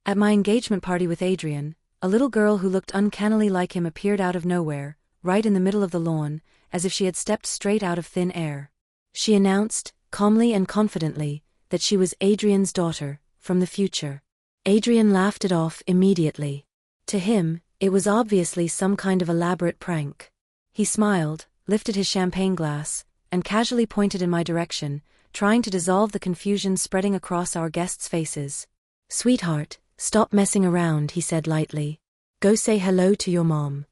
At my engagement party with Adrian, a little girl who looked uncannily like him appeared out of nowhere, right in the middle of the lawn, as if she had stepped straight out of thin air. She announced, calmly and confidently, that she was Adrian's daughter, from the future. Adrian laughed it off immediately. To him, it was obviously some kind of elaborate prank. He smiled, lifted his champagne glass, and casually pointed in my direction, trying to dissolve the confusion spreading across our guests' faces. "Sweetheart, stop messing around," he said lightly. "Go say hello to your mom."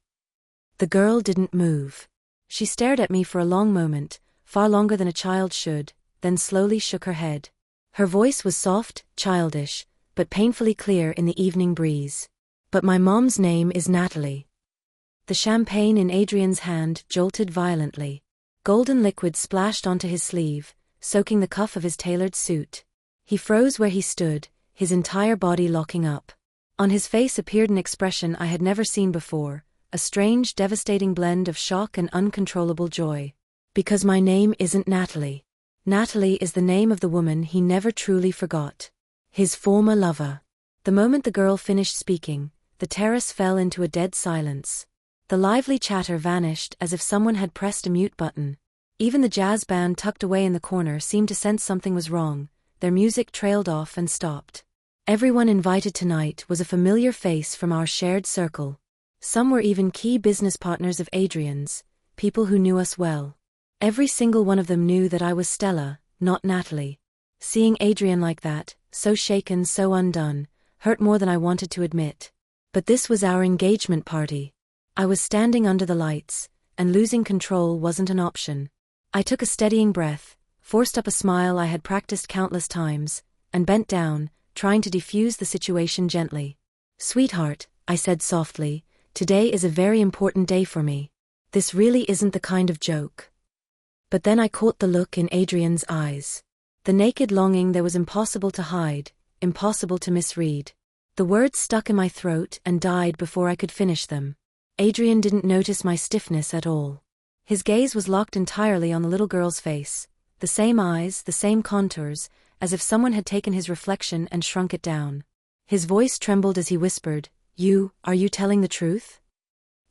The girl didn't move. She stared at me for a long moment, far longer than a child should, then slowly shook her head. Her voice was soft, childish, but painfully clear in the evening breeze. "But my mom's name is Natalie." The champagne in Adrian's hand jolted violently. Golden liquid splashed onto his sleeve, soaking the cuff of his tailored suit. He froze where he stood, his entire body locking up. On his face appeared an expression I had never seen before, a strange, devastating blend of shock and uncontrollable joy. "Because my name isn't Natalie. Natalie is the name of the woman he never truly forgot. His former lover." The moment the girl finished speaking, the terrace fell into a dead silence. The lively chatter vanished as if someone had pressed a mute button. Even the jazz band tucked away in the corner seemed to sense something was wrong. Their music trailed off and stopped. Everyone invited tonight was a familiar face from our shared circle. Some were even key business partners of Adrian's, people who knew us well. Every single one of them knew that I was Stella, not Natalie. Seeing Adrian like that, so shaken, so undone, hurt more than I wanted to admit. But this was our engagement party. I was standing under the lights, and losing control wasn't an option. I took a steadying breath, forced up a smile I had practiced countless times, and bent down, trying to defuse the situation gently. "Sweetheart," I said softly, "today is a very important day for me. This really isn't the kind of joke." But then I caught the look in Adrian's eyes. The naked longing there was impossible to hide, impossible to misread. The words stuck in my throat and died before I could finish them. Adrian didn't notice my stiffness at all. His gaze was locked entirely on the little girl's face, the same eyes, the same contours, as if someone had taken his reflection and shrunk it down. His voice trembled as he whispered, Are you telling the truth?"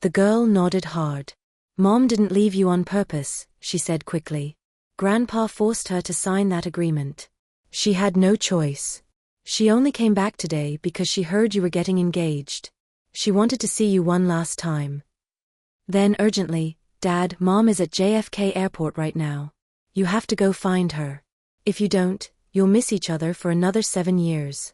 The girl nodded hard. "Mom didn't leave you on purpose," she said quickly. "Grandpa forced her to sign that agreement. She had no choice. She only came back today because she heard you were getting engaged. She wanted to see you one last time." Then urgently, "Dad, Mom is at JFK Airport right now. You have to go find her. If you don't, you'll miss each other for another 7 years."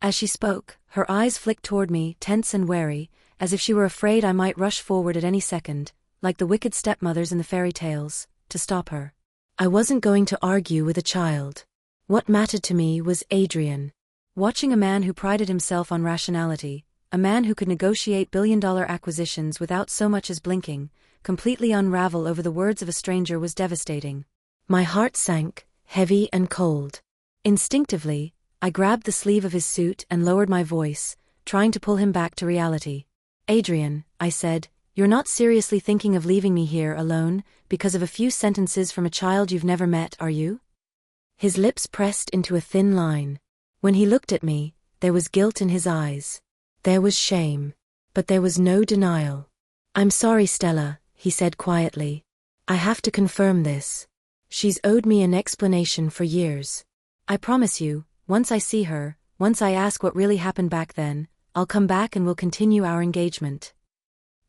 As she spoke, her eyes flicked toward me, tense and wary, as if she were afraid I might rush forward at any second, like the wicked stepmothers in the fairy tales, to stop her. I wasn't going to argue with a child. What mattered to me was Adrian. Watching a man who prided himself on rationality, a man who could negotiate billion-dollar acquisitions without so much as blinking, completely unravel over the words of a stranger was devastating. My heart sank, heavy and cold. Instinctively, I grabbed the sleeve of his suit and lowered my voice, trying to pull him back to reality. "Adrian," I said, "you're not seriously thinking of leaving me here alone, because of a few sentences from a child you've never met, are you?" His lips pressed into a thin line. When he looked at me, there was guilt in his eyes. There was shame. But there was no denial. "I'm sorry, Stella," he said quietly. "I have to confirm this. She's owed me an explanation for years. I promise you, once I see her, once I ask what really happened back then, I'll come back and we'll continue our engagement."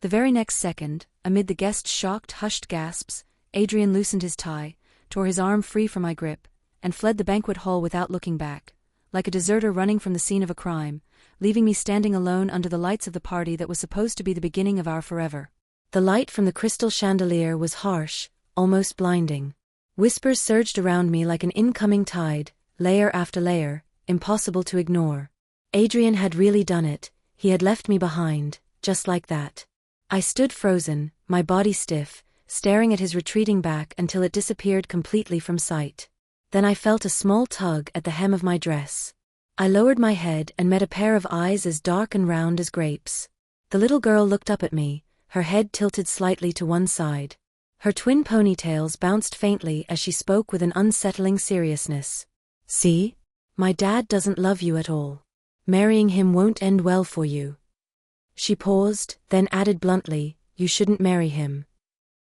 The very next second, amid the guests' shocked, hushed gasps, Adrian loosened his tie, tore his arm free from my grip, and fled the banquet hall without looking back, like a deserter running from the scene of a crime, leaving me standing alone under the lights of the party that was supposed to be the beginning of our forever. The light from the crystal chandelier was harsh, almost blinding. Whispers surged around me like an incoming tide, layer after layer, impossible to ignore. Adrian had really done it. He had left me behind, just like that. I stood frozen, my body stiff, staring at his retreating back until it disappeared completely from sight. Then I felt a small tug at the hem of my dress. I lowered my head and met a pair of eyes as dark and round as grapes. The little girl looked up at me, her head tilted slightly to one side. Her twin ponytails bounced faintly as she spoke with an unsettling seriousness. "See? My dad doesn't love you at all. Marrying him won't end well for you. She paused, then added bluntly, you shouldn't marry him.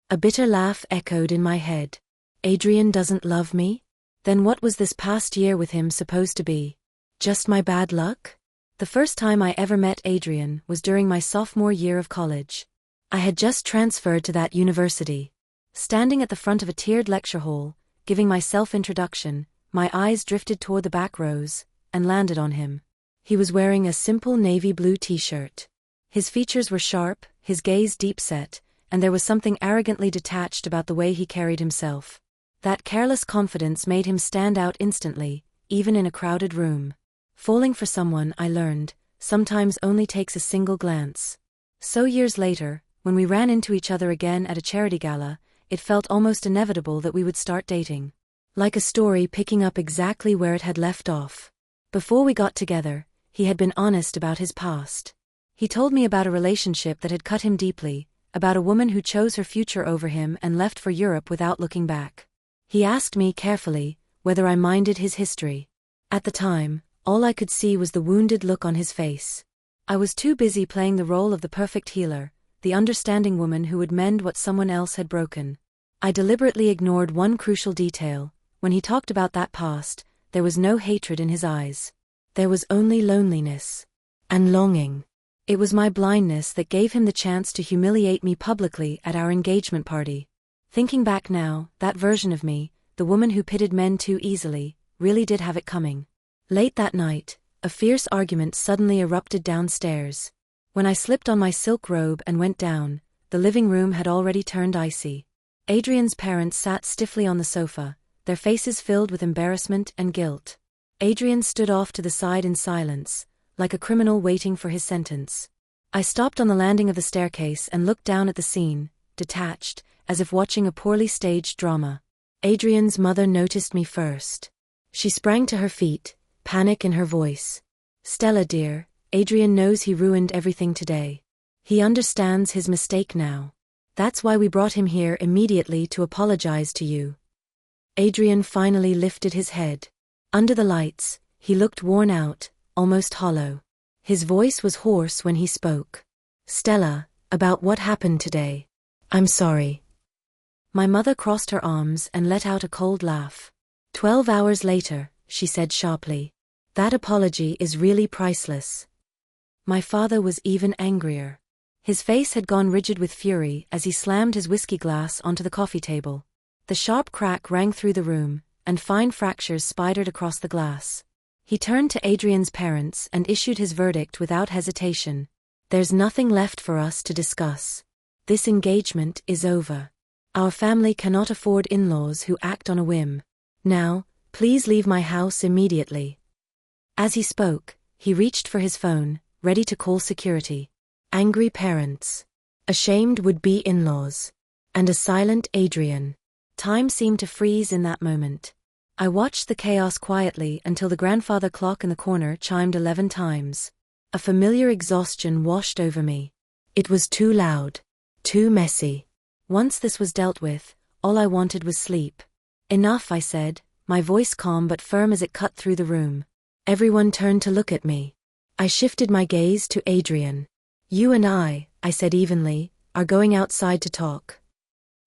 A bitter laugh echoed in my head. Adrian doesn't love me? Then what was this past year with him supposed to be? Just my bad luck? The first time I ever met Adrian was during my sophomore year of college. I had just transferred to that university. Standing at the front of a tiered lecture hall, giving my self-introduction, my eyes drifted toward the back rows, and landed on him. He was wearing a simple navy blue t-shirt. His features were sharp, his gaze deep-set, and there was something arrogantly detached about the way he carried himself. That careless confidence made him stand out instantly, even in a crowded room. Falling for someone, I learned, sometimes only takes a single glance. So years later, when we ran into each other again at a charity gala, it felt almost inevitable that we would start dating. Like a story picking up exactly where it had left off. Before we got together, he had been honest about his past. He told me about a relationship that had cut him deeply, about a woman who chose her future over him and left for Europe without looking back. He asked me carefully whether I minded his history. At the time, all I could see was the wounded look on his face. I was too busy playing the role of the perfect healer, the understanding woman who would mend what someone else had broken. I deliberately ignored one crucial detail. When he talked about that past, there was no hatred in his eyes. There was only loneliness. And longing. It was my blindness that gave him the chance to humiliate me publicly at our engagement party. Thinking back now, that version of me, the woman who pitted men too easily, really did have it coming. Late that night, a fierce argument suddenly erupted downstairs. When I slipped on my silk robe and went down, the living room had already turned icy. Adrian's parents sat stiffly on the sofa, their faces filled with embarrassment and guilt. Adrian stood off to the side in silence, like a criminal waiting for his sentence. I stopped on the landing of the staircase and looked down at the scene, detached, as if watching a poorly staged drama. Adrian's mother noticed me first. She sprang to her feet, panic in her voice. Stella dear, Adrian knows he ruined everything today. He understands his mistake now. That's why we brought him here immediately to apologize to you. Adrian finally lifted his head. Under the lights, he looked worn out, almost hollow. His voice was hoarse when he spoke. Stella, about what happened today. I'm sorry. My mother crossed her arms and let out a cold laugh. 12 hours later, she said sharply. That apology is really priceless. My father was even angrier. His face had gone rigid with fury as he slammed his whiskey glass onto the coffee table. The sharp crack rang through the room, and fine fractures spidered across the glass. He turned to Adrian's parents and issued his verdict without hesitation. There's nothing left for us to discuss. This engagement is over. Our family cannot afford in-laws who act on a whim. Now, please leave my house immediately. As he spoke, he reached for his phone, ready to call security. Angry parents. Ashamed would-be in-laws. And a silent Adrian. Time seemed to freeze in that moment. I watched the chaos quietly until the grandfather clock in the corner chimed 11 times. A familiar exhaustion washed over me. It was too loud. Too messy. Once this was dealt with, all I wanted was sleep. Enough, I said, my voice calm but firm as it cut through the room. Everyone turned to look at me. I shifted my gaze to Adrian. You and I said evenly, are going outside to talk.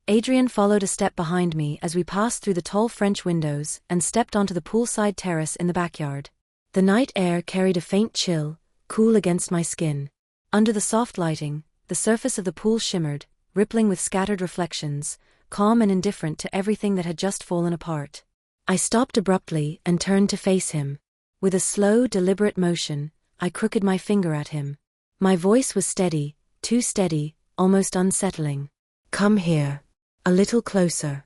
Adrian followed a step behind me as we passed through the tall French windows and stepped onto the poolside terrace in the backyard. The night air carried a faint chill, cool against my skin. Under the soft lighting, the surface of the pool shimmered, rippling with scattered reflections, calm and indifferent to everything that had just fallen apart. I stopped abruptly and turned to face him. With a slow, deliberate motion, I crooked my finger at him. My voice was steady, too steady, almost unsettling. Come here. A little closer.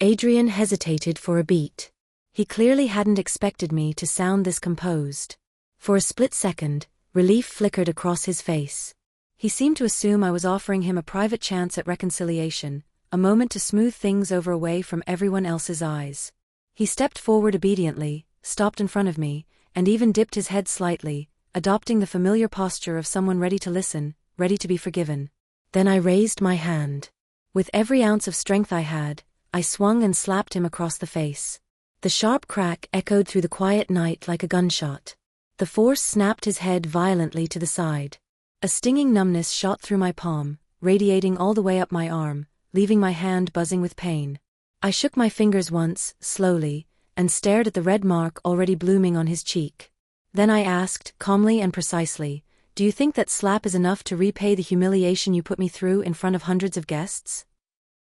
Adrian hesitated for a beat. He clearly hadn't expected me to sound this composed. For a split second, relief flickered across his face. He seemed to assume I was offering him a private chance at reconciliation, a moment to smooth things over away from everyone else's eyes. He stepped forward obediently, stopped in front of me, and even dipped his head slightly, adopting the familiar posture of someone ready to listen, ready to be forgiven. Then I raised my hand. With every ounce of strength I had, I swung and slapped him across the face. The sharp crack echoed through the quiet night like a gunshot. The force snapped his head violently to the side. A stinging numbness shot through my palm, radiating all the way up my arm, leaving my hand buzzing with pain. I shook my fingers once, slowly, and stared at the red mark already blooming on his cheek. Then I asked, calmly and precisely, "Do you think that slap is enough to repay the humiliation you put me through in front of hundreds of guests?"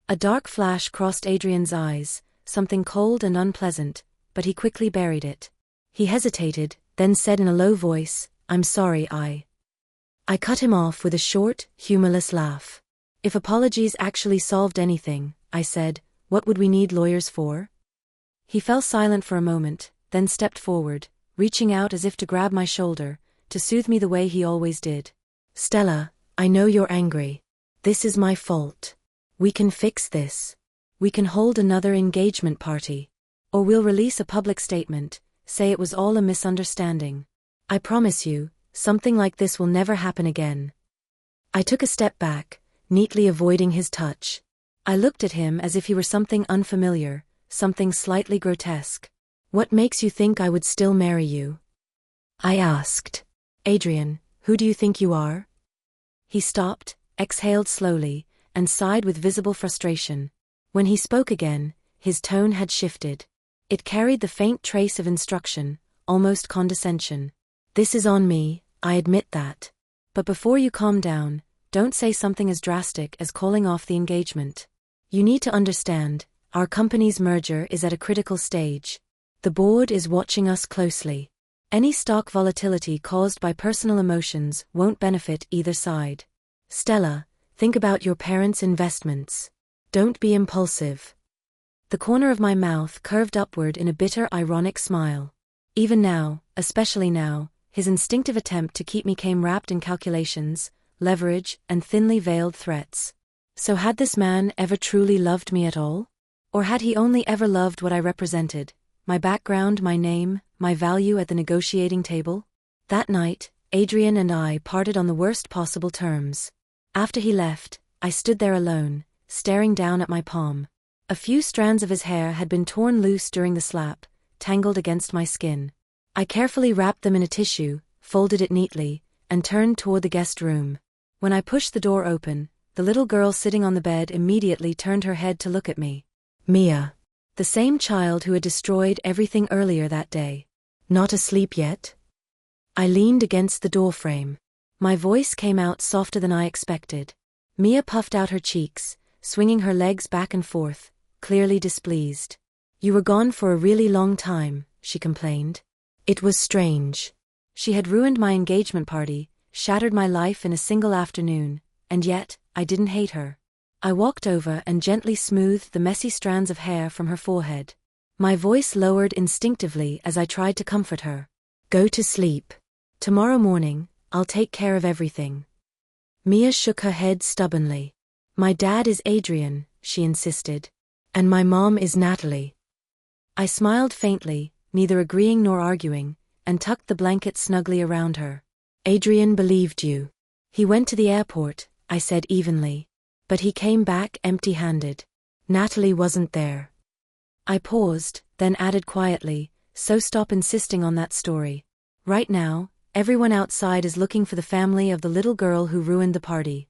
A dark flash crossed Adrian's eyes, something cold and unpleasant, but he quickly buried it. He hesitated, then said in a low voice, "I'm sorry, I cut him off with a short, humorless laugh. "If apologies actually solved anything," I said, "what would we need lawyers for?" He fell silent for a moment, then stepped forward, reaching out as if to grab my shoulder, to soothe me the way he always did. "Stella, I know you're angry. This is my fault. We can fix this. We can hold another engagement party. Or we'll release a public statement, say it was all a misunderstanding. I promise you, something like this will never happen again." I took a step back, neatly avoiding his touch. I looked at him as if he were something unfamiliar, something slightly grotesque. "What makes you think I would still marry you?" I asked. "Adrian, who do you think you are?" He stopped, exhaled slowly, and sighed with visible frustration. When he spoke again, his tone had shifted. It carried the faint trace of instruction, almost condescension. "This is on me, I admit that. But before you calm down, don't say something as drastic as calling off the engagement. You need to understand, our company's merger is at a critical stage. The board is watching us closely. Any stock volatility caused by personal emotions won't benefit either side. Stella, think about your parents' investments. Don't be impulsive." The corner of my mouth curved upward in a bitter, ironic smile. Even now, especially now, his instinctive attempt to keep me came wrapped in calculations, leverage, and thinly veiled threats. So had this man ever truly loved me at all? Or had he only ever loved what I represented, my background, my name, my value at the negotiating table? That night, Adrian and I parted on the worst possible terms. After he left, I stood there alone, staring down at my palm. A few strands of his hair had been torn loose during the slap, tangled against my skin. I carefully wrapped them in a tissue, folded it neatly, and turned toward the guest room. When I pushed the door open, the little girl sitting on the bed immediately turned her head to look at me. Mia. The same child who had destroyed everything earlier that day. "Not asleep yet?" I leaned against the doorframe. My voice came out softer than I expected. Mia puffed out her cheeks, swinging her legs back and forth, clearly displeased. "You were gone for a really long time," she complained. It was strange. She had ruined my engagement party, shattered my life in a single afternoon, and yet, I didn't hate her. I walked over and gently smoothed the messy strands of hair from her forehead. My voice lowered instinctively as I tried to comfort her. "Go to sleep. Tomorrow morning, I'll take care of everything." Mia shook her head stubbornly. "My dad is Adrian," she insisted. "And my mom is Natalie." I smiled faintly, neither agreeing nor arguing, and tucked the blanket snugly around her. "Adrian believed you. He went to the airport," I said evenly. "But he came back empty-handed. Natalie wasn't there." I paused, then added quietly, "So stop insisting on that story. Right now, everyone outside is looking for the family of the little girl who ruined the party."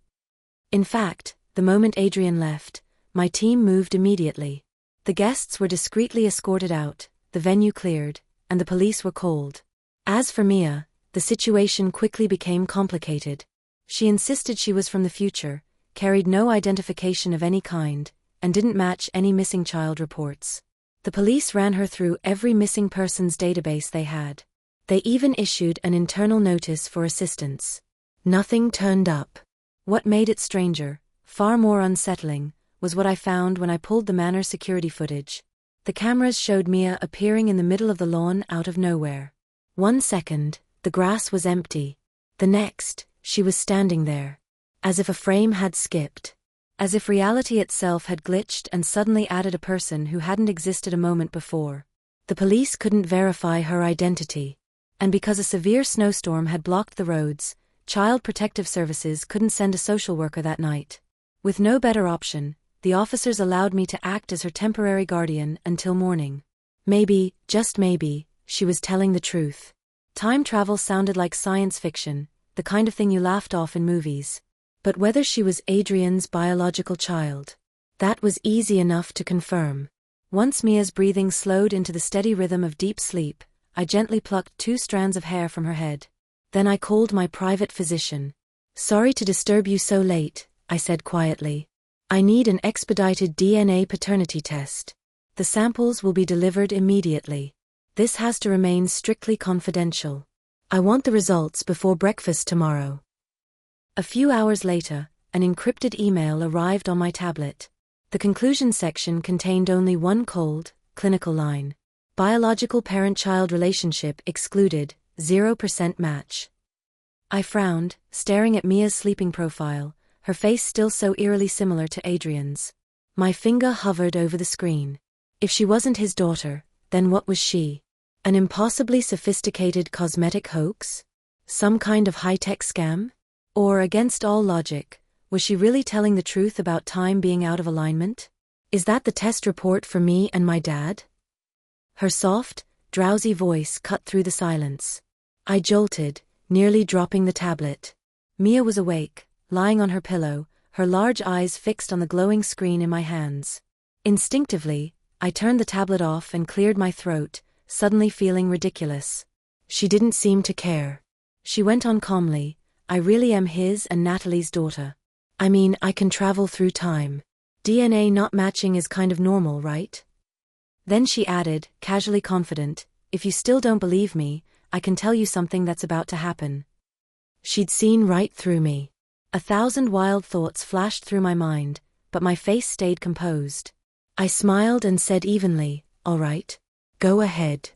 In fact, the moment Adrian left, my team moved immediately. The guests were discreetly escorted out, the venue cleared, and the police were called. As for Mia, the situation quickly became complicated. She insisted she was from the future, carried no identification of any kind, and didn't match any missing child reports. The police ran her through every missing persons database they had. They even issued an internal notice for assistance. Nothing turned up. What made it stranger, far more unsettling, was what I found when I pulled the manor security footage. The cameras showed Mia appearing in the middle of the lawn out of nowhere. 1 second, the grass was empty. The next, she was standing there. As if a frame had skipped. As if reality itself had glitched and suddenly added a person who hadn't existed a moment before. The police couldn't verify her identity. And because a severe snowstorm had blocked the roads, Child Protective Services couldn't send a social worker that night. With no better option, the officers allowed me to act as her temporary guardian until morning. Maybe, just maybe, she was telling the truth. Time travel sounded like science fiction, the kind of thing you laughed off in movies. But whether she was Adrian's biological child, that was easy enough to confirm. Once Mia's breathing slowed into the steady rhythm of deep sleep, I gently plucked 2 strands of hair from her head. Then I called my private physician. "Sorry to disturb you so late," I said quietly. "I need an expedited DNA paternity test. The samples will be delivered immediately. This has to remain strictly confidential. I want the results before breakfast tomorrow." A few hours later, an encrypted email arrived on my tablet. The conclusion section contained only one cold, clinical line. Biological parent-child relationship excluded, 0% match. I frowned, staring at Mia's sleeping profile, her face still so eerily similar to Adrian's. My finger hovered over the screen. If she wasn't his daughter, then what was she? An impossibly sophisticated cosmetic hoax? Some kind of high-tech scam? Or, against all logic, was she really telling the truth about time being out of alignment? Is that the test report for me and my dad? Her soft, drowsy voice cut through the silence. I jolted, nearly dropping the tablet. Mia was awake, lying on her pillow, her large eyes fixed on the glowing screen in my hands. Instinctively, I turned the tablet off and cleared my throat, suddenly feeling ridiculous. She didn't seem to care. She went on calmly, "I really am his and Natalie's daughter. I mean, I can travel through time. DNA not matching is kind of normal, right?" Then she added, casually confident, "If you still don't believe me, I can tell you something that's about to happen." She'd seen right through me. 1,000 wild thoughts flashed through my mind, but my face stayed composed. I smiled and said evenly, "All right. Go ahead."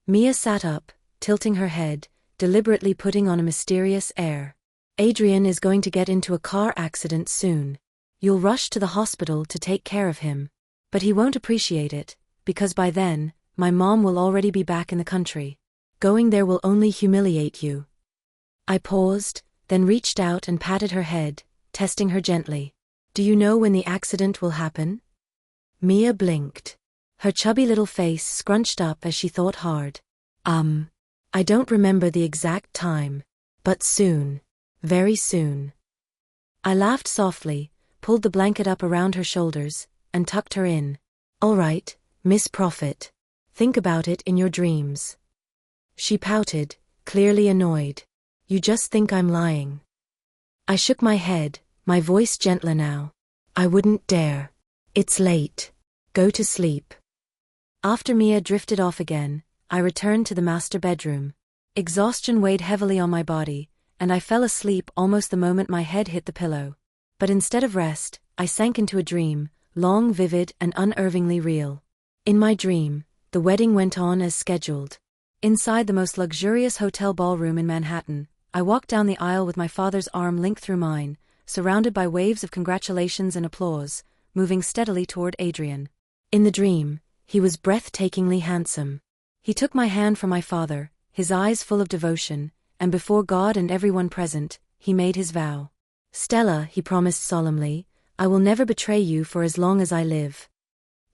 Mia sat up, tilting her head, deliberately putting on a mysterious air. "Adrian is going to get into a car accident soon. You'll rush to the hospital to take care of him. But he won't appreciate it, because by then, my mom will already be back in the country. Going there will only humiliate you." I paused, then reached out and patted her head, testing her gently. "Do you know when the accident will happen?" Mia blinked. Her chubby little face scrunched up as she thought hard. I don't remember the exact time. But soon. Very soon." I laughed softly, pulled the blanket up around her shoulders, and tucked her in. "All right, Miss Prophet. Think about it in your dreams." She pouted, clearly annoyed. "You just think I'm lying." I shook my head, my voice gentler now. "I wouldn't dare. It's late. Go to sleep." After Mia drifted off again, I returned to the master bedroom. Exhaustion weighed heavily on my body, and I fell asleep almost the moment my head hit the pillow. But instead of rest, I sank into a dream, long, vivid, and unervingly real. In my dream, the wedding went on as scheduled. Inside the most luxurious hotel ballroom in Manhattan, I walked down the aisle with my father's arm linked through mine, surrounded by waves of congratulations and applause, moving steadily toward Adrian. In the dream, he was breathtakingly handsome. He took my hand from my father, his eyes full of devotion, and before God and everyone present, he made his vow. "Stella," he promised solemnly, "I will never betray you for as long as I live."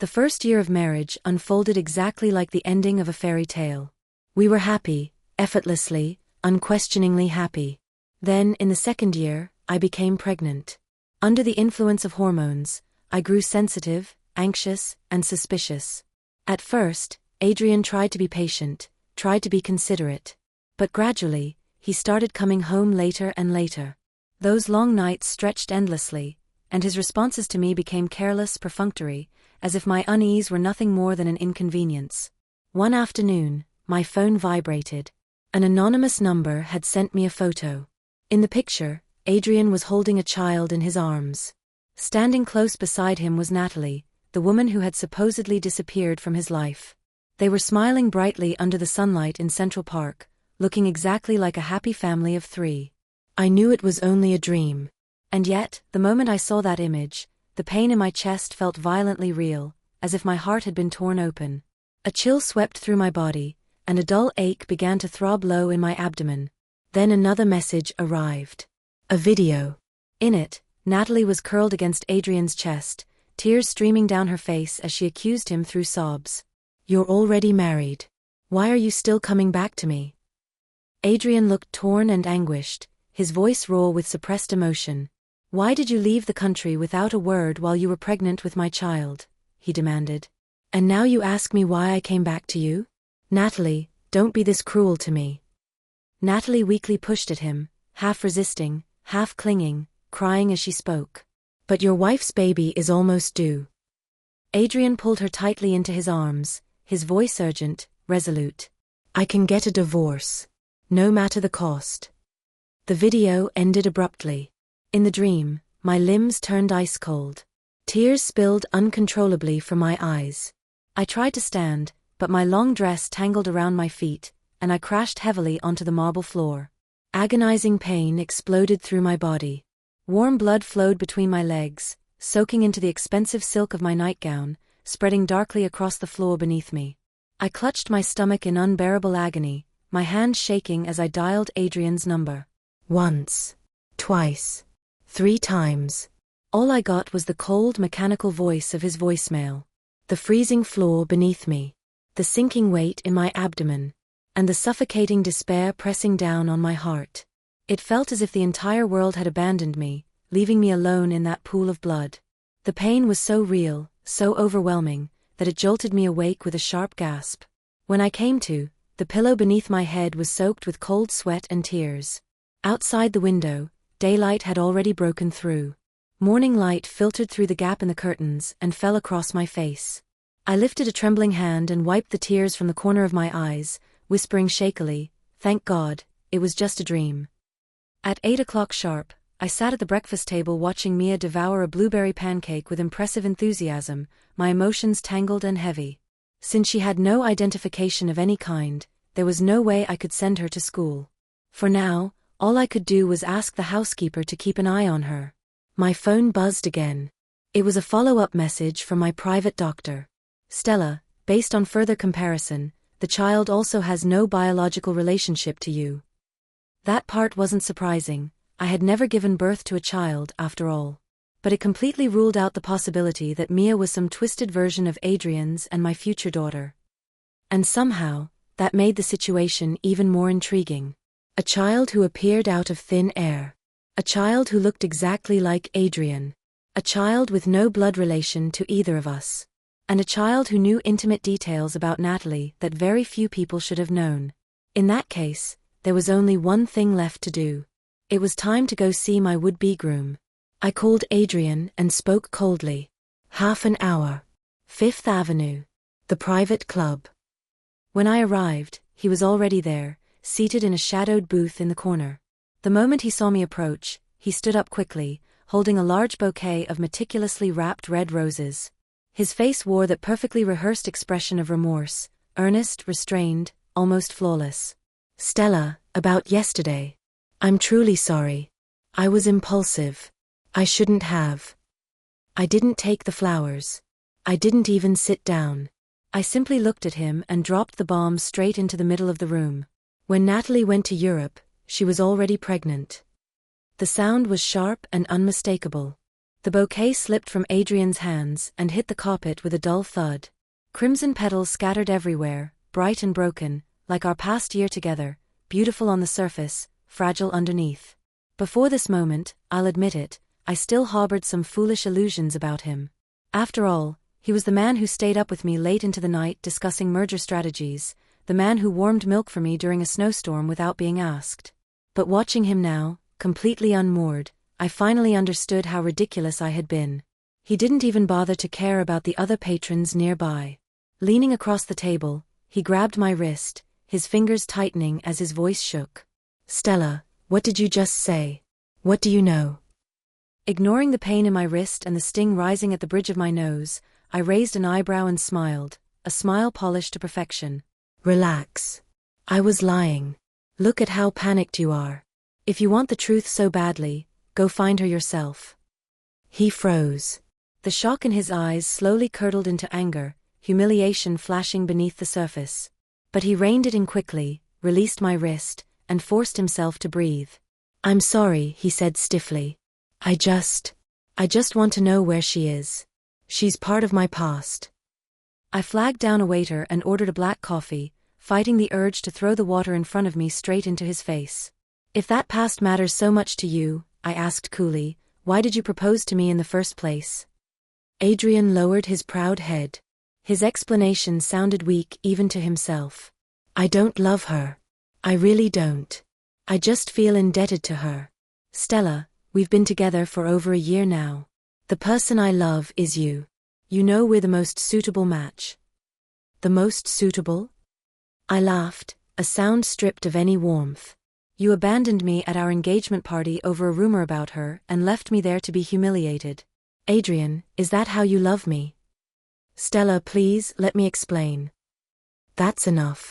The first year of marriage unfolded exactly like the ending of a fairy tale. We were happy, effortlessly, unquestioningly happy. Then, in the second year, I became pregnant. Under the influence of hormones, I grew sensitive, anxious, and suspicious. At first, Adrian tried to be patient, tried to be considerate. But gradually, he started coming home later and later. Those long nights stretched endlessly, and his responses to me became careless, perfunctory, as if my unease were nothing more than an inconvenience. One afternoon, my phone vibrated. An anonymous number had sent me a photo. In the picture, Adrian was holding a child in his arms. Standing close beside him was Natalie, the woman who had supposedly disappeared from his life. They were smiling brightly under the sunlight in Central Park, looking exactly like a happy family of 3. I knew it was only a dream. And yet, the moment I saw that image, the pain in my chest felt violently real, as if my heart had been torn open. A chill swept through my body, and a dull ache began to throb low in my abdomen. Then another message arrived. A video. In it, Natalie was curled against Adrian's chest, tears streaming down her face as she accused him through sobs. "You're already married. Why are you still coming back to me?" Adrian looked torn and anguished, his voice raw with suppressed emotion. "Why did you leave the country without a word while you were pregnant with my child?" he demanded. "And now you ask me why I came back to you? Natalie, don't be this cruel to me." Natalie weakly pushed at him, half resisting, half clinging, crying as she spoke. "But your wife's baby is almost due." Adrian pulled her tightly into his arms, his voice urgent, resolute. "I can get a divorce. No matter the cost." The video ended abruptly. In the dream, my limbs turned ice cold. Tears spilled uncontrollably from my eyes. I tried to stand, but my long dress tangled around my feet, and I crashed heavily onto the marble floor. Agonizing pain exploded through my body. Warm blood flowed between my legs, soaking into the expensive silk of my nightgown, spreading darkly across the floor beneath me. I clutched my stomach in unbearable agony, my hand shaking as I dialed Adrian's number. Once. Twice. 3 times. All I got was the cold, mechanical voice of his voicemail. The freezing floor beneath me. The sinking weight in my abdomen. And the suffocating despair pressing down on my heart. It felt as if the entire world had abandoned me, leaving me alone in that pool of blood. The pain was so real, so overwhelming, that it jolted me awake with a sharp gasp. When I came to, the pillow beneath my head was soaked with cold sweat and tears. Outside the window, daylight had already broken through. Morning light filtered through the gap in the curtains and fell across my face. I lifted a trembling hand and wiped the tears from the corner of my eyes, whispering shakily, "Thank God, it was just a dream." At 8 o'clock sharp, I sat at the breakfast table watching Mia devour a blueberry pancake with impressive enthusiasm, my emotions tangled and heavy. Since she had no identification of any kind, there was no way I could send her to school. For now, all I could do was ask the housekeeper to keep an eye on her. My phone buzzed again. It was a follow-up message from my private doctor. "Stella, based on further comparison, the child also has no biological relationship to you." That part wasn't surprising. I had never given birth to a child, after all. But it completely ruled out the possibility that Mia was some twisted version of Adrian's and my future daughter. And somehow, that made the situation even more intriguing. A child who appeared out of thin air. A child who looked exactly like Adrian. A child with no blood relation to either of us. And a child who knew intimate details about Natalie that very few people should have known. In that case, there was only one thing left to do. It was time to go see my would-be groom. I called Adrian and spoke coldly. "Half an hour. 5th Avenue. The private club." When I arrived, he was already there, seated in a shadowed booth in the corner. The moment he saw me approach, he stood up quickly, holding a large bouquet of meticulously wrapped red roses. His face wore that perfectly rehearsed expression of remorse, earnest, restrained, almost flawless. "Stella, about yesterday. I'm truly sorry. I was impulsive. I shouldn't have. I didn't take the flowers. I didn't even sit down." I simply looked at him and dropped the bomb straight into the middle of the room. When Natalie went to Europe, she was already pregnant. The sound was sharp and unmistakable. The bouquet slipped from Adrian's hands and hit the carpet with a dull thud. Crimson petals scattered everywhere, bright and broken, like our past year together, beautiful on the surface, fragile underneath. Before this moment, I'll admit it, I still harbored some foolish illusions about him. After all, he was the man who stayed up with me late into the night discussing merger strategies, the man who warmed milk for me during a snowstorm without being asked. But watching him now, completely unmoored, I finally understood how ridiculous I had been. He didn't even bother to care about the other patrons nearby. Leaning across the table, he grabbed my wrist, his fingers tightening as his voice shook. "Stella, what did you just say? What do you know?" Ignoring the pain in my wrist and the sting rising at the bridge of my nose, I raised an eyebrow and smiled, a smile polished to perfection. "Relax. I was lying. Look at how panicked you are. If you want the truth so badly, go find her yourself." He froze. The shock in his eyes slowly curdled into anger, humiliation flashing beneath the surface. But he reined it in quickly, released my wrist, and forced himself to breathe. "I'm sorry," he said stiffly. I just want to know where she is. She's part of my past." I flagged down a waiter and ordered a black coffee, fighting the urge to throw the water in front of me straight into his face. "If that past matters so much to you," I asked coolly, "why did you propose to me in the first place?" Adrian lowered his proud head. His explanation sounded weak even to himself. "I don't love her. I really don't. I just feel indebted to her. Stella, we've been together for over a year now. The person I love is you. You know we're the most suitable match." "The most suitable?" I laughed, a sound stripped of any warmth. "You abandoned me at our engagement party over a rumor about her and left me there to be humiliated. Adrian, is that how you love me?" "Stella, please, let me explain." "That's enough."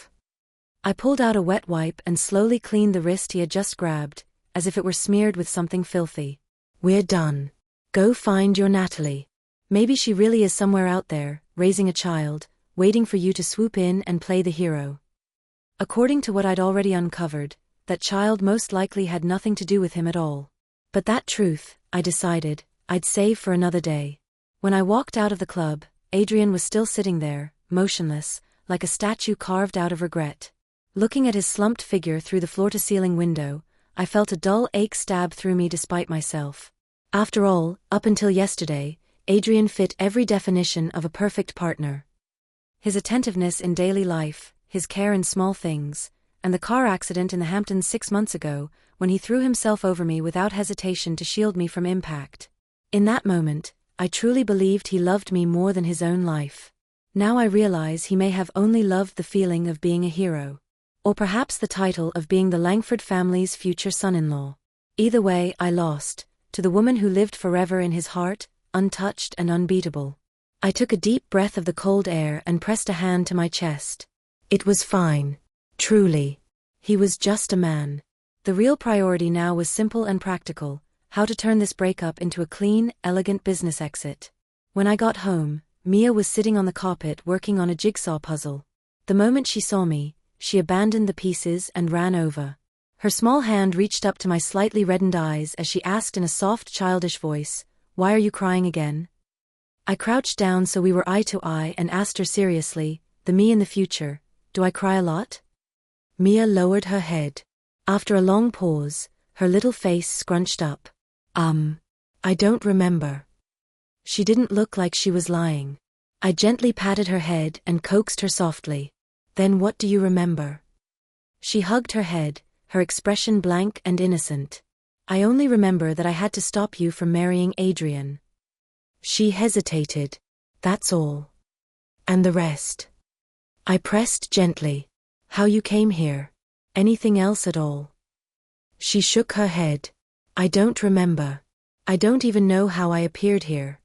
I pulled out a wet wipe and slowly cleaned the wrist he had just grabbed, as if it were smeared with something filthy. "We're done. Go find your Natalie. Maybe she really is somewhere out there, raising a child, waiting for you to swoop in and play the hero." According to what I'd already uncovered, that child most likely had nothing to do with him at all. But that truth, I decided, I'd save for another day. When I walked out of the club, Adrian was still sitting there, motionless, like a statue carved out of regret. Looking at his slumped figure through the floor-to-ceiling window, I felt a dull ache stab through me despite myself. After all, up until yesterday, Adrian fit every definition of a perfect partner. His attentiveness in daily life, his care in small things, and the car accident in the Hamptons 6 months ago, when he threw himself over me without hesitation to shield me from impact. In that moment, I truly believed he loved me more than his own life. Now I realize he may have only loved the feeling of being a hero. Or perhaps the title of being the Langford family's future son-in-law. Either way, I lost, to the woman who lived forever in his heart, untouched and unbeatable. I took a deep breath of the cold air and pressed a hand to my chest. It was fine. Truly. He was just a man. The real priority now was simple and practical: how to turn this breakup into a clean, elegant business exit. When I got home, Mia was sitting on the carpet working on a jigsaw puzzle. The moment she saw me, she abandoned the pieces and ran over. Her small hand reached up to my slightly reddened eyes as she asked in a soft, childish voice, "Why are you crying again?" I crouched down so we were eye to eye and asked her seriously, the me in the future, "Do I cry a lot?" Mia lowered her head. After a long pause, her little face scrunched up. I don't remember." She didn't look like she was lying. I gently patted her head and coaxed her softly. "Then what do you remember?" She hugged her head, her expression blank and innocent. "I only remember that I had to stop you from marrying Adrian." She hesitated. "That's all." "And the rest?" I pressed gently. "How you came here. Anything else at all?" She shook her head. "I don't remember. I don't even know how I appeared here."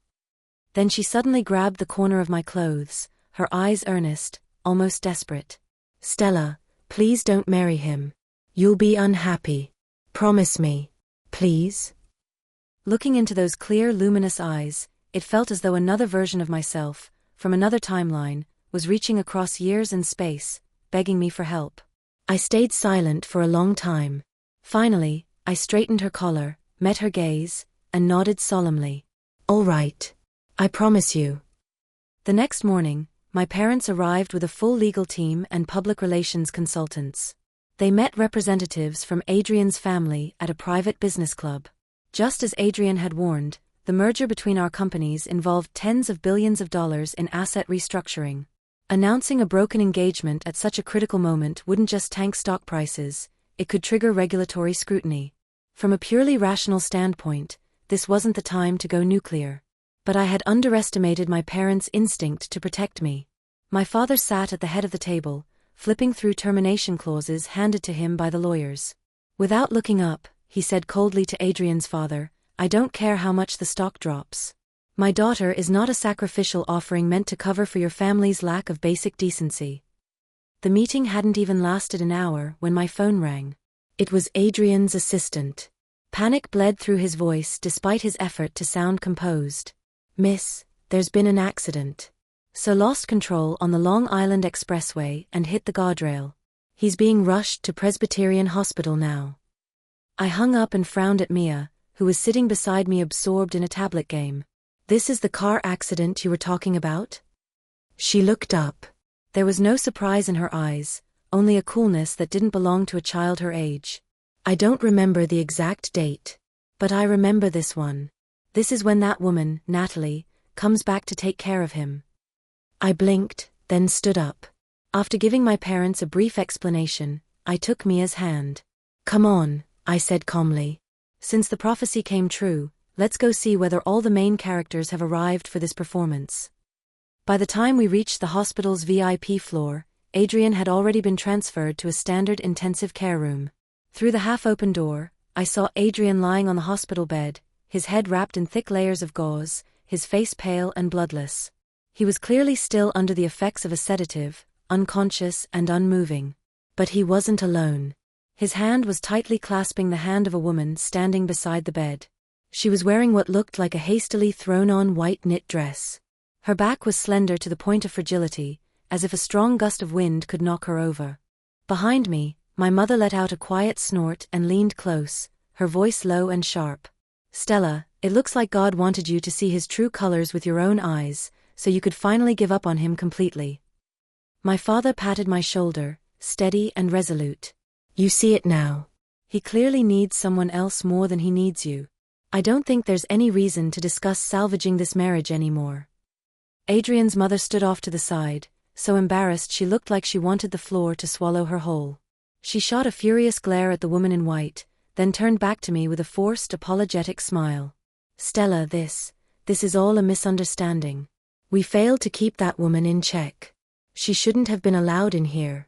Then she suddenly grabbed the corner of my clothes, her eyes earnest, almost desperate. "Stella, please don't marry him. You'll be unhappy. Promise me. Please?" Looking into those clear, luminous eyes, it felt as though another version of myself, from another timeline, was reaching across years and space, begging me for help. I stayed silent for a long time. Finally, I straightened her collar, met her gaze, and nodded solemnly. "All right. I promise you." The next morning, my parents arrived with a full legal team and public relations consultants. They met representatives from Adrian's family at a private business club. Just as Adrian had warned, the merger between our companies involved tens of billions of dollars in asset restructuring. Announcing a broken engagement at such a critical moment wouldn't just tank stock prices, it could trigger regulatory scrutiny. From a purely rational standpoint, this wasn't the time to go nuclear. But I had underestimated my parents' instinct to protect me. My father sat at the head of the table, flipping through termination clauses handed to him by the lawyers. Without looking up, he said coldly to Adrian's father, "I don't care how much the stock drops. My daughter is not a sacrificial offering meant to cover for your family's lack of basic decency." The meeting hadn't even lasted an hour when my phone rang. It was Adrian's assistant. Panic bled through his voice despite his effort to sound composed. "Miss, there's been an accident. So lost control on the Long Island Expressway and hit the guardrail. He's being rushed to Presbyterian Hospital now." I hung up and frowned at Mia, who was sitting beside me absorbed in a tablet game. "This is the car accident you were talking about?" She looked up. There was no surprise in her eyes, only a coolness that didn't belong to a child her age. I don't remember the exact date. But I remember this one. This is when that woman, Natalie, comes back to take care of him. I blinked, then stood up. After giving my parents a brief explanation, I took Mia's hand. Come on, I said calmly. Since the prophecy came true, let's go see whether all the main characters have arrived for this performance. By the time we reached the hospital's VIP floor, Adrian had already been transferred to a standard intensive care room. Through the half-open door, I saw Adrian lying on the hospital bed, his head wrapped in thick layers of gauze, his face pale and bloodless. He was clearly still under the effects of a sedative, unconscious and unmoving. But he wasn't alone. His hand was tightly clasping the hand of a woman standing beside the bed. She was wearing what looked like a hastily thrown-on white knit dress. Her back was slender to the point of fragility, as if a strong gust of wind could knock her over. Behind me, my mother let out a quiet snort and leaned close, her voice low and sharp. Stella, it looks like God wanted you to see his true colors with your own eyes, so you could finally give up on him completely. My father patted my shoulder, steady and resolute. You see it now. He clearly needs someone else more than he needs you. I don't think there's any reason to discuss salvaging this marriage anymore. Adrian's mother stood off to the side, so embarrassed she looked like she wanted the floor to swallow her whole. She shot a furious glare at the woman in white, then turned back to me with a forced, apologetic smile. Stella, this is all a misunderstanding. We failed to keep that woman in check. She shouldn't have been allowed in here.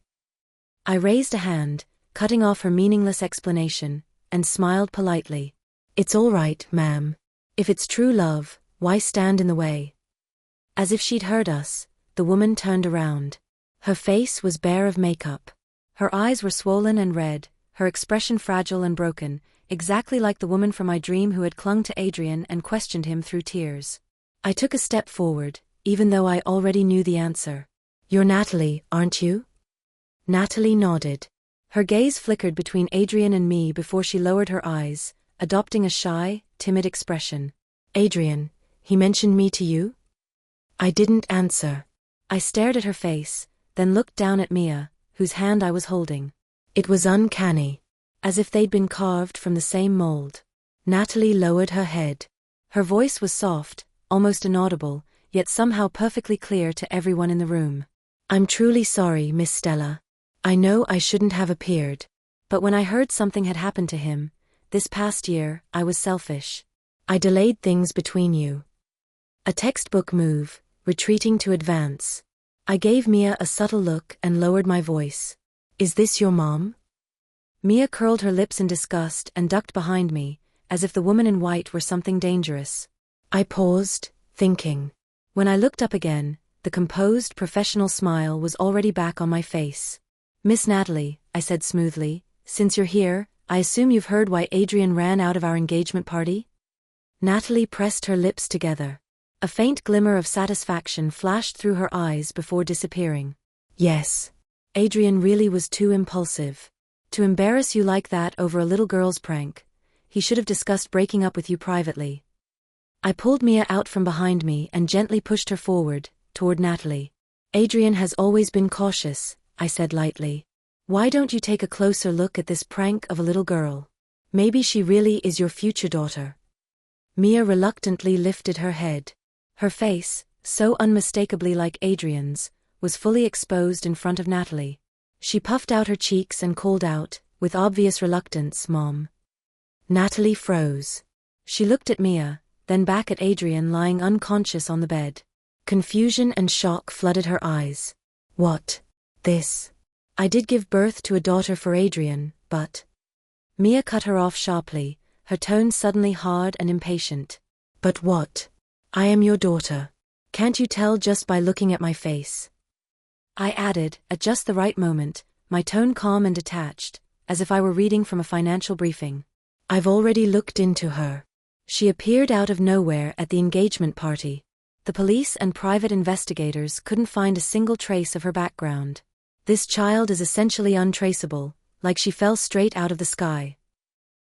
I raised a hand, cutting off her meaningless explanation, and smiled politely. It's all right, ma'am. If it's true love, why stand in the way? As if she'd heard us, the woman turned around. Her face was bare of makeup. Her eyes were swollen and red, her expression fragile and broken, exactly like the woman from my dream who had clung to Adrian and questioned him through tears. I took a step forward, even though I already knew the answer. You're Natalie, aren't you? Natalie nodded. Her gaze flickered between Adrian and me before she lowered her eyes, adopting a shy, timid expression. Adrian, he mentioned me to you? I didn't answer. I stared at her face, then looked down at Mia, whose hand I was holding. It was uncanny, as if they'd been carved from the same mold. Natalie lowered her head. Her voice was soft, almost inaudible, yet somehow perfectly clear to everyone in the room. I'm truly sorry, Miss Stella. I know I shouldn't have appeared. But when I heard something had happened to him, this past year, I was selfish. I delayed things between you. A textbook move, retreating to advance. I gave Mia a subtle look and lowered my voice. Is this your mom? Mia curled her lips in disgust and ducked behind me, as if the woman in white were something dangerous. I paused, thinking. When I looked up again, the composed, professional smile was already back on my face. Miss Natalie, I said smoothly, since you're here, I assume you've heard why Adrian ran out of our engagement party? Natalie pressed her lips together. A faint glimmer of satisfaction flashed through her eyes before disappearing. Yes. Adrian really was too impulsive. To embarrass you like that over a little girl's prank. He should have discussed breaking up with you privately. I pulled Mia out from behind me and gently pushed her forward, toward Natalie. Adrian has always been cautious, I said lightly. Why don't you take a closer look at this prank of a little girl? Maybe she really is your future daughter. Mia reluctantly lifted her head. Her face, so unmistakably like Adrian's, was fully exposed in front of Natalie. She puffed out her cheeks and called out, with obvious reluctance, Mom. Natalie froze. She looked at Mia, then back at Adrian lying unconscious on the bed. Confusion and shock flooded her eyes. What? This? I did give birth to a daughter for Adrian, but... Mia cut her off sharply, her tone suddenly hard and impatient. But what? I am your daughter. Can't you tell just by looking at my face? I added, at just the right moment, my tone calm and detached, as if I were reading from a financial briefing. I've already looked into her. She appeared out of nowhere at the engagement party. The police and private investigators couldn't find a single trace of her background. This child is essentially untraceable, like she fell straight out of the sky.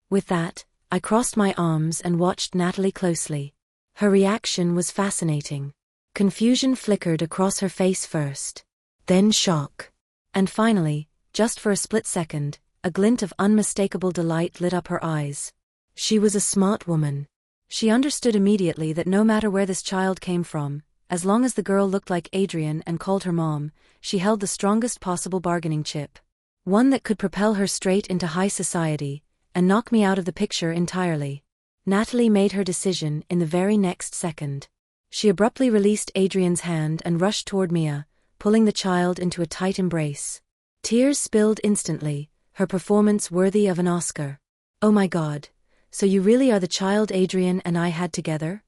With that, I crossed my arms and watched Natalie closely. Her reaction was fascinating. Confusion flickered across her face first. Then shock. And finally, Just for a split second, a glint of unmistakable delight lit up her eyes. She was a smart woman. She understood immediately that no matter where this child came from, as long as the girl looked like Adrian and called her mom, she held the strongest possible bargaining chip. One that could propel her straight into high society, and knock me out of the picture entirely. Natalie made her decision in the very next second. She abruptly released Adrian's hand and rushed toward Mia, pulling the child into a tight embrace. Tears spilled instantly, her performance worthy of an Oscar. "Oh my God, so you really are the child Adrian and I had together?"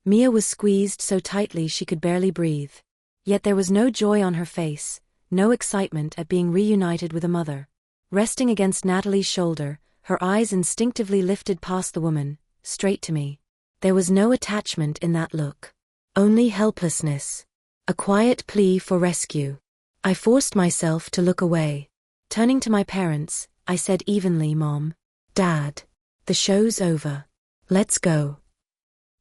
Mia was squeezed so tightly she could barely breathe. Yet there was no joy on her face, no excitement at being reunited with a mother. Resting against Natalie's shoulder, her eyes instinctively lifted past the woman, straight to me. There was no attachment in that look. Only helplessness. A quiet plea for rescue. I forced myself to look away. Turning to my parents, I said evenly, "Mom. Dad. The show's over. Let's go."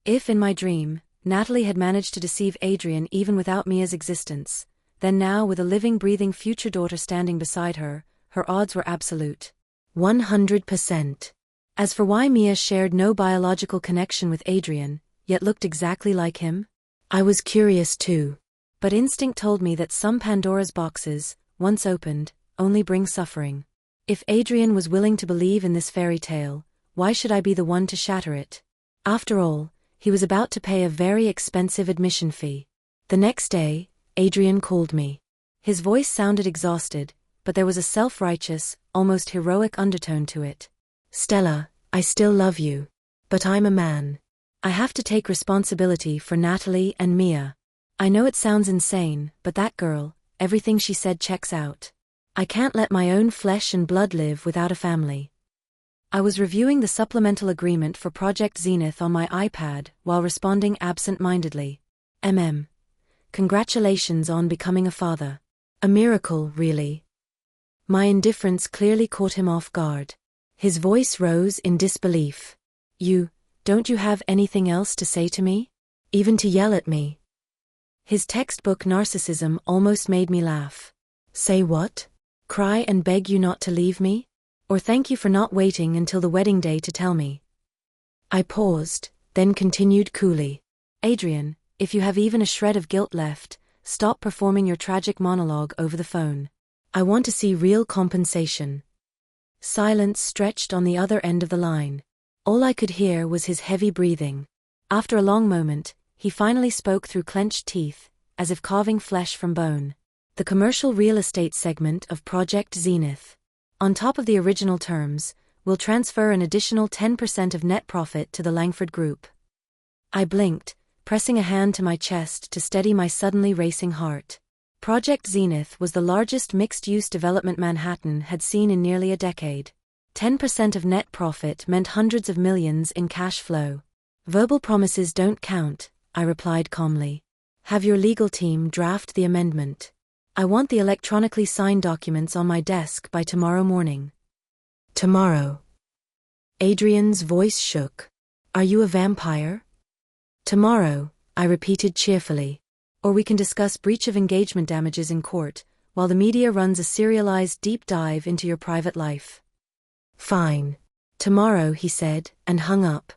If in my dream, Natalie had managed to deceive Adrian even without Mia's existence, then now with a living, breathing future daughter standing beside her, her odds were absolute. 100%. As for why Mia shared no biological connection with Adrian, yet looked exactly like him, I was curious too. But instinct told me that some Pandora's boxes, once opened, only bring suffering. If Adrian was willing to believe in this fairy tale, why should I be the one to shatter it? After all, he was about to pay a very expensive admission fee. The next day, Adrian called me. His voice sounded exhausted, but there was a self-righteous, almost heroic undertone to it. "Stella, I still love you. But I'm a man. I have to take responsibility for Natalie and Mia. I know it sounds insane, but that girl, everything she said checks out. I can't let my own flesh and blood live without a family." I was reviewing the supplemental agreement for Project Zenith on my iPad while responding absent-mindedly. Congratulations on becoming a father. A miracle, really." My indifference clearly caught him off guard. His voice rose in disbelief. Don't you have anything else to say to me? Even to yell at me?" His textbook narcissism almost made me laugh. "Say what? Cry and beg you not to leave me? Or thank you for not waiting until the wedding day to tell me?" I paused, then continued coolly. "Adrian, if you have even a shred of guilt left, stop performing your tragic monologue over the phone. I want to see real compensation." Silence stretched on the other end of the line. All I could hear was his heavy breathing. After a long moment, he finally spoke through clenched teeth, as if carving flesh from bone. "The commercial real estate segment of Project Zenith. On top of the original terms, we'll transfer an additional 10% of net profit to the Langford Group." I blinked, pressing a hand to my chest to steady my suddenly racing heart. Project Zenith was the largest mixed-use development Manhattan had seen in nearly a decade. 10% of net profit meant hundreds of millions in cash flow. "Verbal promises don't count," I replied calmly. "Have your legal team draft the amendment. I want the electronically signed documents on my desk by tomorrow morning." "Tomorrow?" Adrian's voice shook. "Are you a vampire?" "Tomorrow," I repeated cheerfully. "Or we can discuss breach of engagement damages in court, while the media runs a serialized deep dive into your private life." "Fine. Tomorrow," he said, and hung up.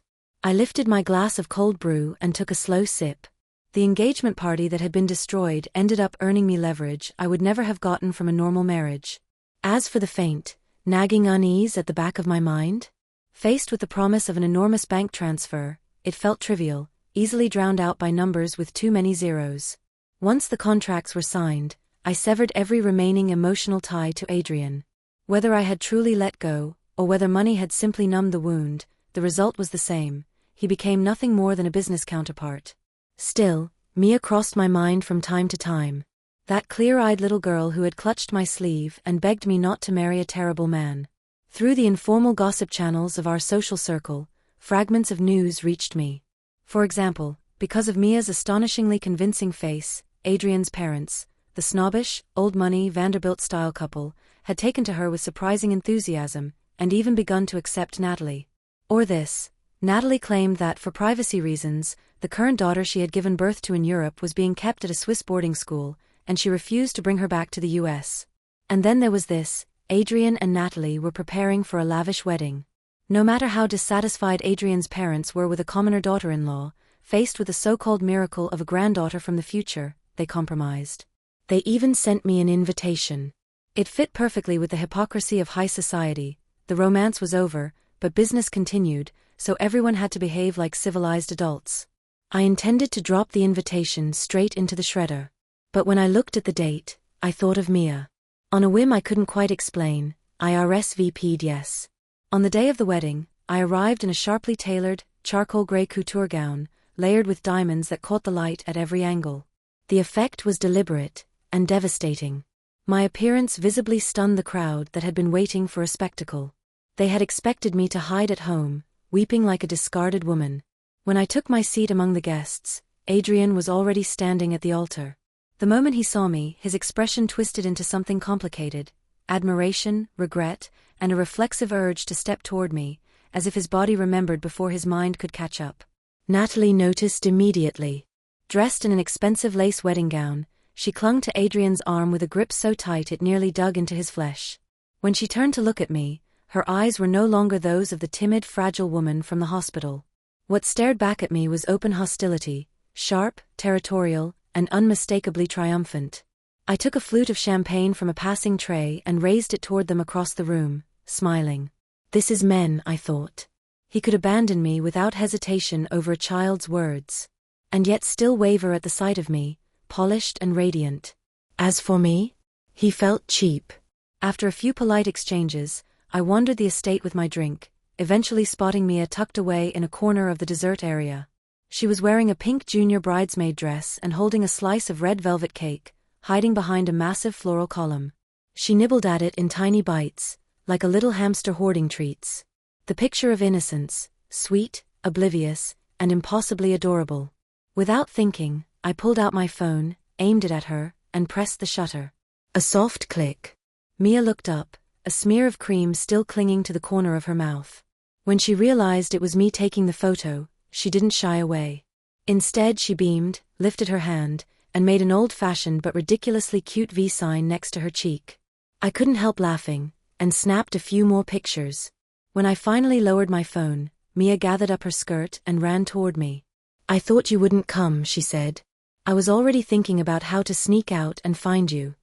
I lifted my glass of cold brew and took a slow sip. The engagement party that had been destroyed ended up earning me leverage I would never have gotten from a normal marriage. As for the faint, nagging unease at the back of my mind, faced with the promise of an enormous bank transfer, it felt trivial, easily drowned out by numbers with too many zeros. Once the contracts were signed, I severed every remaining emotional tie to Adrian. Whether I had truly let go, or whether money had simply numbed the wound, the result was the same. He became nothing more than a business counterpart. Still, Mia crossed my mind from time to time. That clear-eyed little girl who had clutched my sleeve and begged me not to marry a terrible man. Through the informal gossip channels of our social circle, fragments of news reached me. For example, because of Mia's astonishingly convincing face, Adrian's parents, the snobbish, old-money Vanderbilt-style couple, had taken to her with surprising enthusiasm, and even begun to accept Natalie. Or this: Natalie claimed that, for privacy reasons, the current daughter she had given birth to in Europe was being kept at a Swiss boarding school, and she refused to bring her back to the US. And then there was this: Adrian and Natalie were preparing for a lavish wedding. No matter how dissatisfied Adrian's parents were with a commoner daughter-in-law, faced with the so-called miracle of a granddaughter from the future, they compromised. They even sent me an invitation. It fit perfectly with the hypocrisy of high society. The romance was over, but business continued, so everyone had to behave like civilized adults. I intended to drop the invitation straight into the shredder. But when I looked at the date, I thought of Mia. On a whim I couldn't quite explain, I RSVP'd yes. On the day of the wedding, I arrived in a sharply tailored, charcoal gray couture gown, layered with diamonds that caught the light at every angle. The effect was deliberate and devastating. My appearance visibly stunned the crowd that had been waiting for a spectacle. They had expected me to hide at home, weeping like a discarded woman. When I took my seat among the guests, Adrian was already standing at the altar. The moment he saw me, his expression twisted into something complicated: admiration, regret, and a reflexive urge to step toward me, as if his body remembered before his mind could catch up. Natalie noticed immediately. Dressed in an expensive lace wedding gown, she clung to Adrian's arm with a grip so tight it nearly dug into his flesh. When she turned to look at me, her eyes were no longer those of the timid, fragile woman from the hospital. What stared back at me was open hostility, sharp, territorial, and unmistakably triumphant. I took a flute of champagne from a passing tray and raised it toward them across the room, smiling. This is men, I thought. He could abandon me without hesitation over a child's words, and yet still waver at the sight of me, polished and radiant. As for me, he felt cheap. After a few polite exchanges, I wandered the estate with my drink, eventually spotting Mia tucked away in a corner of the dessert area. She was wearing a pink junior bridesmaid dress and holding a slice of red velvet cake, hiding behind a massive floral column. She nibbled at it in tiny bites, like a little hamster hoarding treats. The picture of innocence, sweet, oblivious, and impossibly adorable. Without thinking, I pulled out my phone, aimed it at her, and pressed the shutter. A soft click. Mia looked up, a smear of cream still clinging to the corner of her mouth. When she realized it was me taking the photo, she didn't shy away. Instead, she beamed, lifted her hand, and made an old-fashioned but ridiculously cute V sign next to her cheek. I couldn't help laughing, and snapped a few more pictures. When I finally lowered my phone, Mia gathered up her skirt and ran toward me. I thought you wouldn't come, she said. I was already thinking about how to sneak out and find you.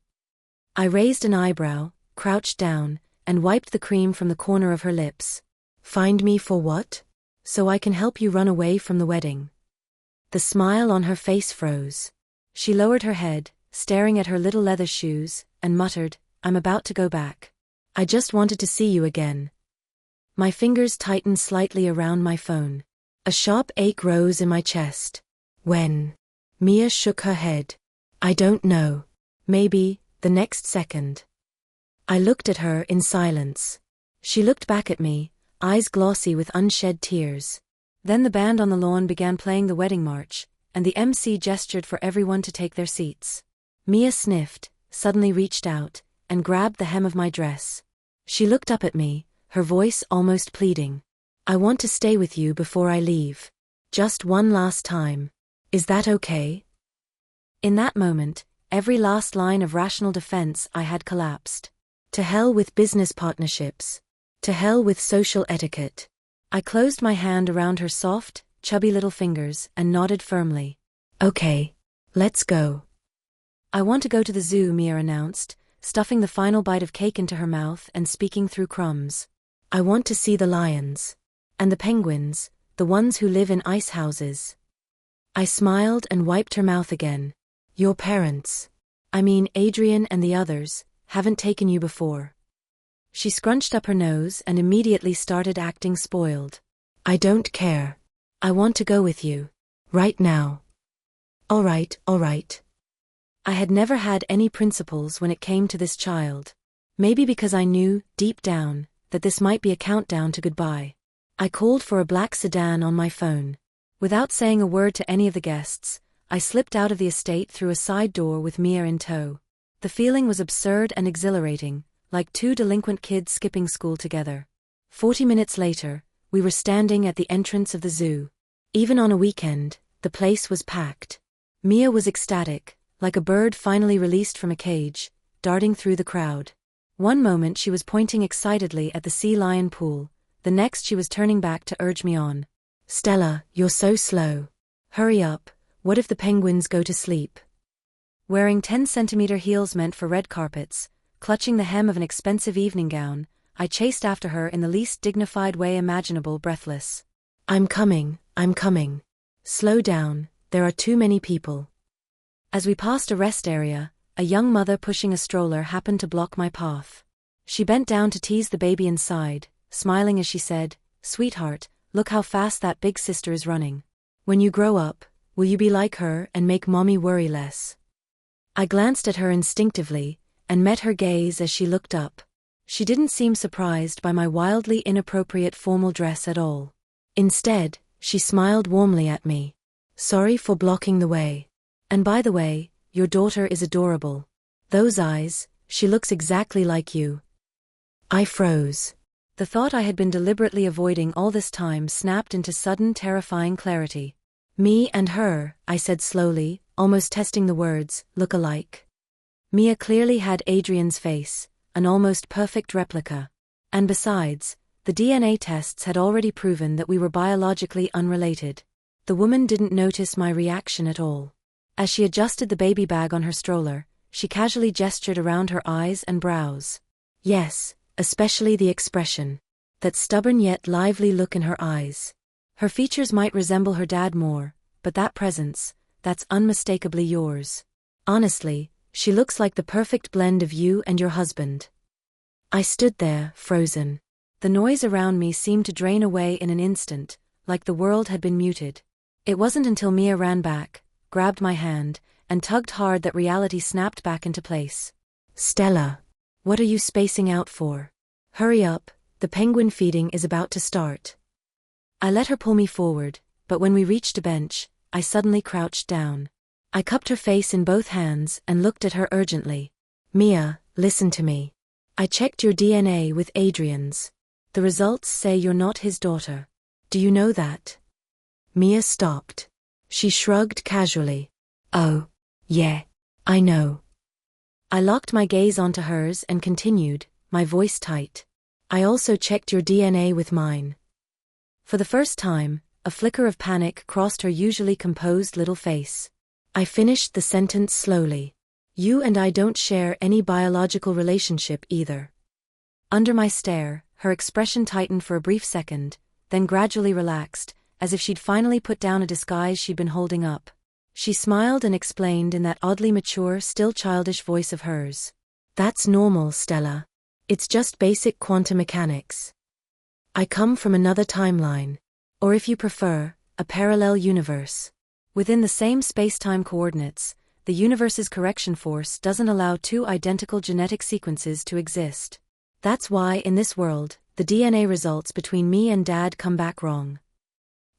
I raised an eyebrow, crouched down, and wiped the cream from the corner of her lips. Find me for what? So I can help you run away from the wedding. The smile on her face froze. She lowered her head, staring at her little leather shoes, and muttered, I'm about to go back. I just wanted to see you again. My fingers tightened slightly around my phone. A sharp ache rose in my chest. When? Mia shook her head. I don't know. Maybe, the next second. I looked at her in silence. She looked back at me, eyes glossy with unshed tears. Then the band on the lawn began playing the wedding march, and the MC gestured for everyone to take their seats. Mia sniffed, suddenly reached out, and grabbed the hem of my dress. She looked up at me, her voice almost pleading. I want to stay with you before I leave. Just one last time. Is that okay? In that moment, every last line of rational defense I had collapsed. To hell with business partnerships. To hell with social etiquette. I closed my hand around her soft, chubby little fingers and nodded firmly. Okay. Let's go. I want to go to the zoo, Mia announced, stuffing the final bite of cake into her mouth and speaking through crumbs. I want to see the lions. And the penguins, the ones who live in ice houses. I smiled and wiped her mouth again. Your parents. I mean Adrian and the others, haven't taken you before. She scrunched up her nose and immediately started acting spoiled. I don't care. I want to go with you. Right now. All right. I had never had any principles when it came to this child. Maybe because I knew, deep down, that this might be a countdown to goodbye. I called for a black sedan on my phone. Without saying a word to any of the guests, I slipped out of the estate through a side door with Mia in tow. The feeling was absurd and exhilarating, like two delinquent kids skipping school together. 40 minutes later, we were standing at the entrance of the zoo. Even on a weekend, the place was packed. Mia was ecstatic, like a bird finally released from a cage, darting through the crowd. One moment she was pointing excitedly at the sea lion pool, the next she was turning back to urge me on. Stella, you're so slow. Hurry up, what if the penguins go to sleep? Wearing 10-centimeter heels meant for red carpets, clutching the hem of an expensive evening gown, I chased after her in the least dignified way imaginable, breathless. I'm coming. Slow down, there are too many people. As we passed a rest area, a young mother pushing a stroller happened to block my path. She bent down to tease the baby inside, smiling as she said, "Sweetheart, look how fast that big sister is running. When you grow up, will you be like her and make mommy worry less?" I glanced at her instinctively, and met her gaze as she looked up. She didn't seem surprised by my wildly inappropriate formal dress at all. Instead, she smiled warmly at me. "Sorry for blocking the way. And by the way, your daughter is adorable. Those eyes, she looks exactly like you." I froze. The thought I had been deliberately avoiding all this time snapped into sudden terrifying clarity. "Me and her," I said slowly, almost testing the words, "look alike." Mia clearly had Adrian's face, an almost perfect replica. And besides, the DNA tests had already proven that we were biologically unrelated. The woman didn't notice my reaction at all. As she adjusted the baby bag on her stroller, she casually gestured around her eyes and brows. Yes, especially the expression. That stubborn yet lively look in her eyes. Her features might resemble her dad more, but that presence, that's unmistakably yours. Honestly, she looks like the perfect blend of you and your husband. I stood there, frozen. The noise around me seemed to drain away in an instant, like the world had been muted. It wasn't until Mia ran back, grabbed my hand, and tugged hard that reality snapped back into place. "Stella, what are you spacing out for? Hurry up, the penguin feeding is about to start." I let her pull me forward, but when we reached a bench, I suddenly crouched down. I cupped her face in both hands and looked at her urgently. "Mia, listen to me. I checked your DNA with Adrian's. The results say you're not his daughter. Do you know that?" Mia stopped. She shrugged casually. "Oh, yeah, I know." I locked my gaze onto hers and continued, my voice tight. "I also checked your DNA with mine." For the first time, a flicker of panic crossed her usually composed little face. I finished the sentence slowly. "You and I don't share any biological relationship either." Under my stare, her expression tightened for a brief second, then gradually relaxed, as if she'd finally put down a disguise she'd been holding up. She smiled and explained in that oddly mature, still childish voice of hers. "That's normal, Stella. It's just basic quantum mechanics. I come from another timeline. Or if you prefer, a parallel universe. Within the same space-time coordinates, the universe's correction force doesn't allow two identical genetic sequences to exist. That's why in this world, the DNA results between me and Dad come back wrong.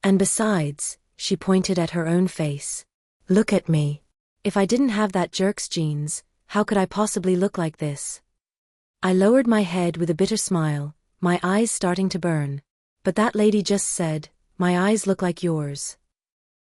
And besides," she pointed at her own face. "Look at me. If I didn't have that jerk's genes, how could I possibly look like this?" I lowered my head with a bitter smile, my eyes starting to burn. "But that lady just said, my eyes look like yours."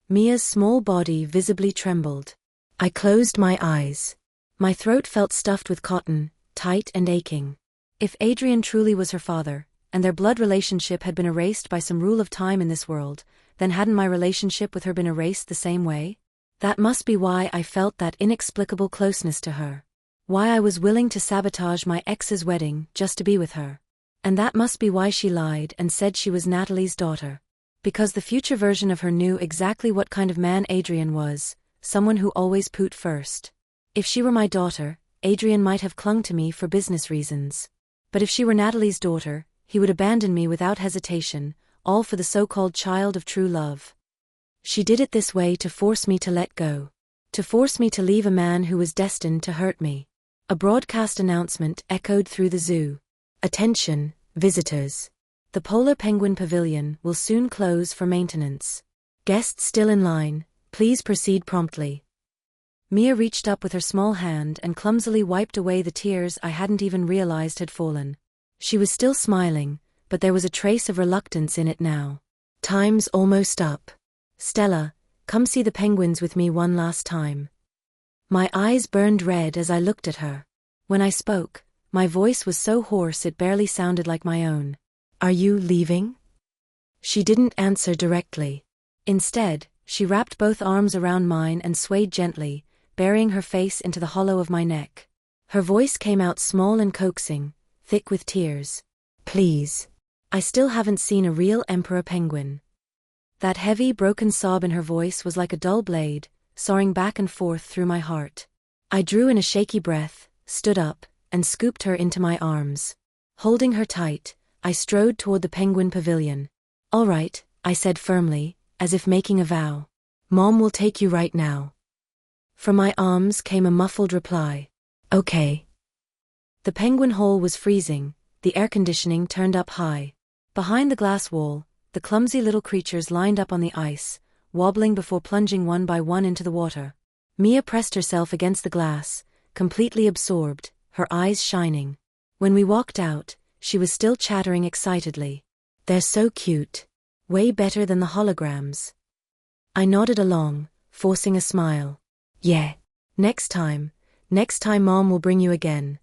Mia's small body visibly trembled. I closed my eyes. My throat felt stuffed with cotton, tight and aching. If Adrian truly was her father, and their blood relationship had been erased by some rule of time in this world, then hadn't my relationship with her been erased the same way? That must be why I felt that inexplicable closeness to her. Why I was willing to sabotage my ex's wedding just to be with her. And that must be why she lied and said she was Natalie's daughter. Because the future version of her knew exactly what kind of man Adrian was, someone who always put first. If she were my daughter, Adrian might have clung to me for business reasons. But if she were Natalie's daughter, he would abandon me without hesitation, all for the so-called child of true love. She did it this way to force me to let go. To force me to leave a man who was destined to hurt me. A broadcast announcement echoed through the zoo. "Attention, visitors. The Polar Penguin Pavilion will soon close for maintenance. Guests still in line, please proceed promptly." Mia reached up with her small hand and clumsily wiped away the tears I hadn't even realized had fallen. She was still smiling, but there was a trace of reluctance in it now. "Time's almost up. Stella, come see the penguins with me one last time." My eyes burned red as I looked at her. When I spoke, my voice was so hoarse it barely sounded like my own. Are you leaving? She didn't answer directly. Instead, she wrapped both arms around mine and swayed gently, burying her face into the hollow of my neck. Her voice came out small and coaxing, thick with tears. Please. I still haven't seen a real emperor penguin. That heavy, broken sob in her voice was like a dull blade, sawing back and forth through my heart. I drew in a shaky breath, stood up, and scooped her into my arms. Holding her tight, I strode toward the penguin pavilion. All right, I said firmly, as if making a vow. Mom will take you right now. From my arms came a muffled reply. Okay. The penguin hole was freezing, the air conditioning turned up high. Behind the glass wall, the clumsy little creatures lined up on the ice, wobbling before plunging one by one into the water. Mia pressed herself against the glass, completely absorbed, her eyes shining. When we walked out, she was still chattering excitedly. They're so cute. Way better than the holograms. I nodded along, forcing a smile. Yeah. Next time Mom will bring you again.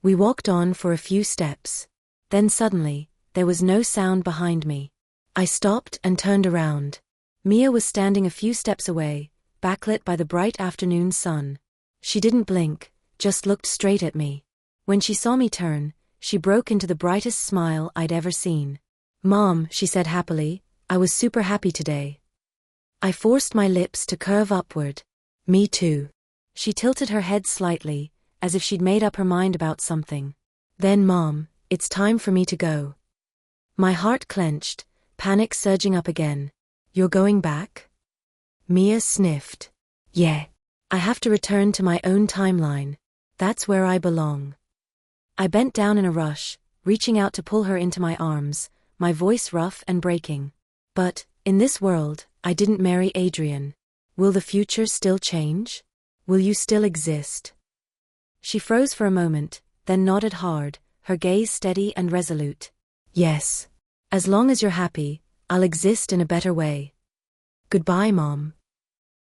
We walked on for a few steps. Then suddenly, there was no sound behind me. I stopped and turned around. Mia was standing a few steps away, backlit by the bright afternoon sun. She didn't blink, just looked straight at me. When she saw me turn, she broke into the brightest smile I'd ever seen. Mom, she said happily, I was super happy today. I forced my lips to curve upward. Me too. She tilted her head slightly, as if she'd made up her mind about something. Then Mom, it's time for me to go. My heart clenched, panic surging up again. You're going back? Mia sniffed. Yeah. I have to return to my own timeline. That's where I belong. I bent down in a rush, reaching out to pull her into my arms, my voice rough and breaking. But, in this world, I didn't marry Adrian. Will the future still change? Will you still exist? She froze for a moment, then nodded hard, her gaze steady and resolute. Yes. As long as you're happy, I'll exist in a better way. Goodbye, Mom.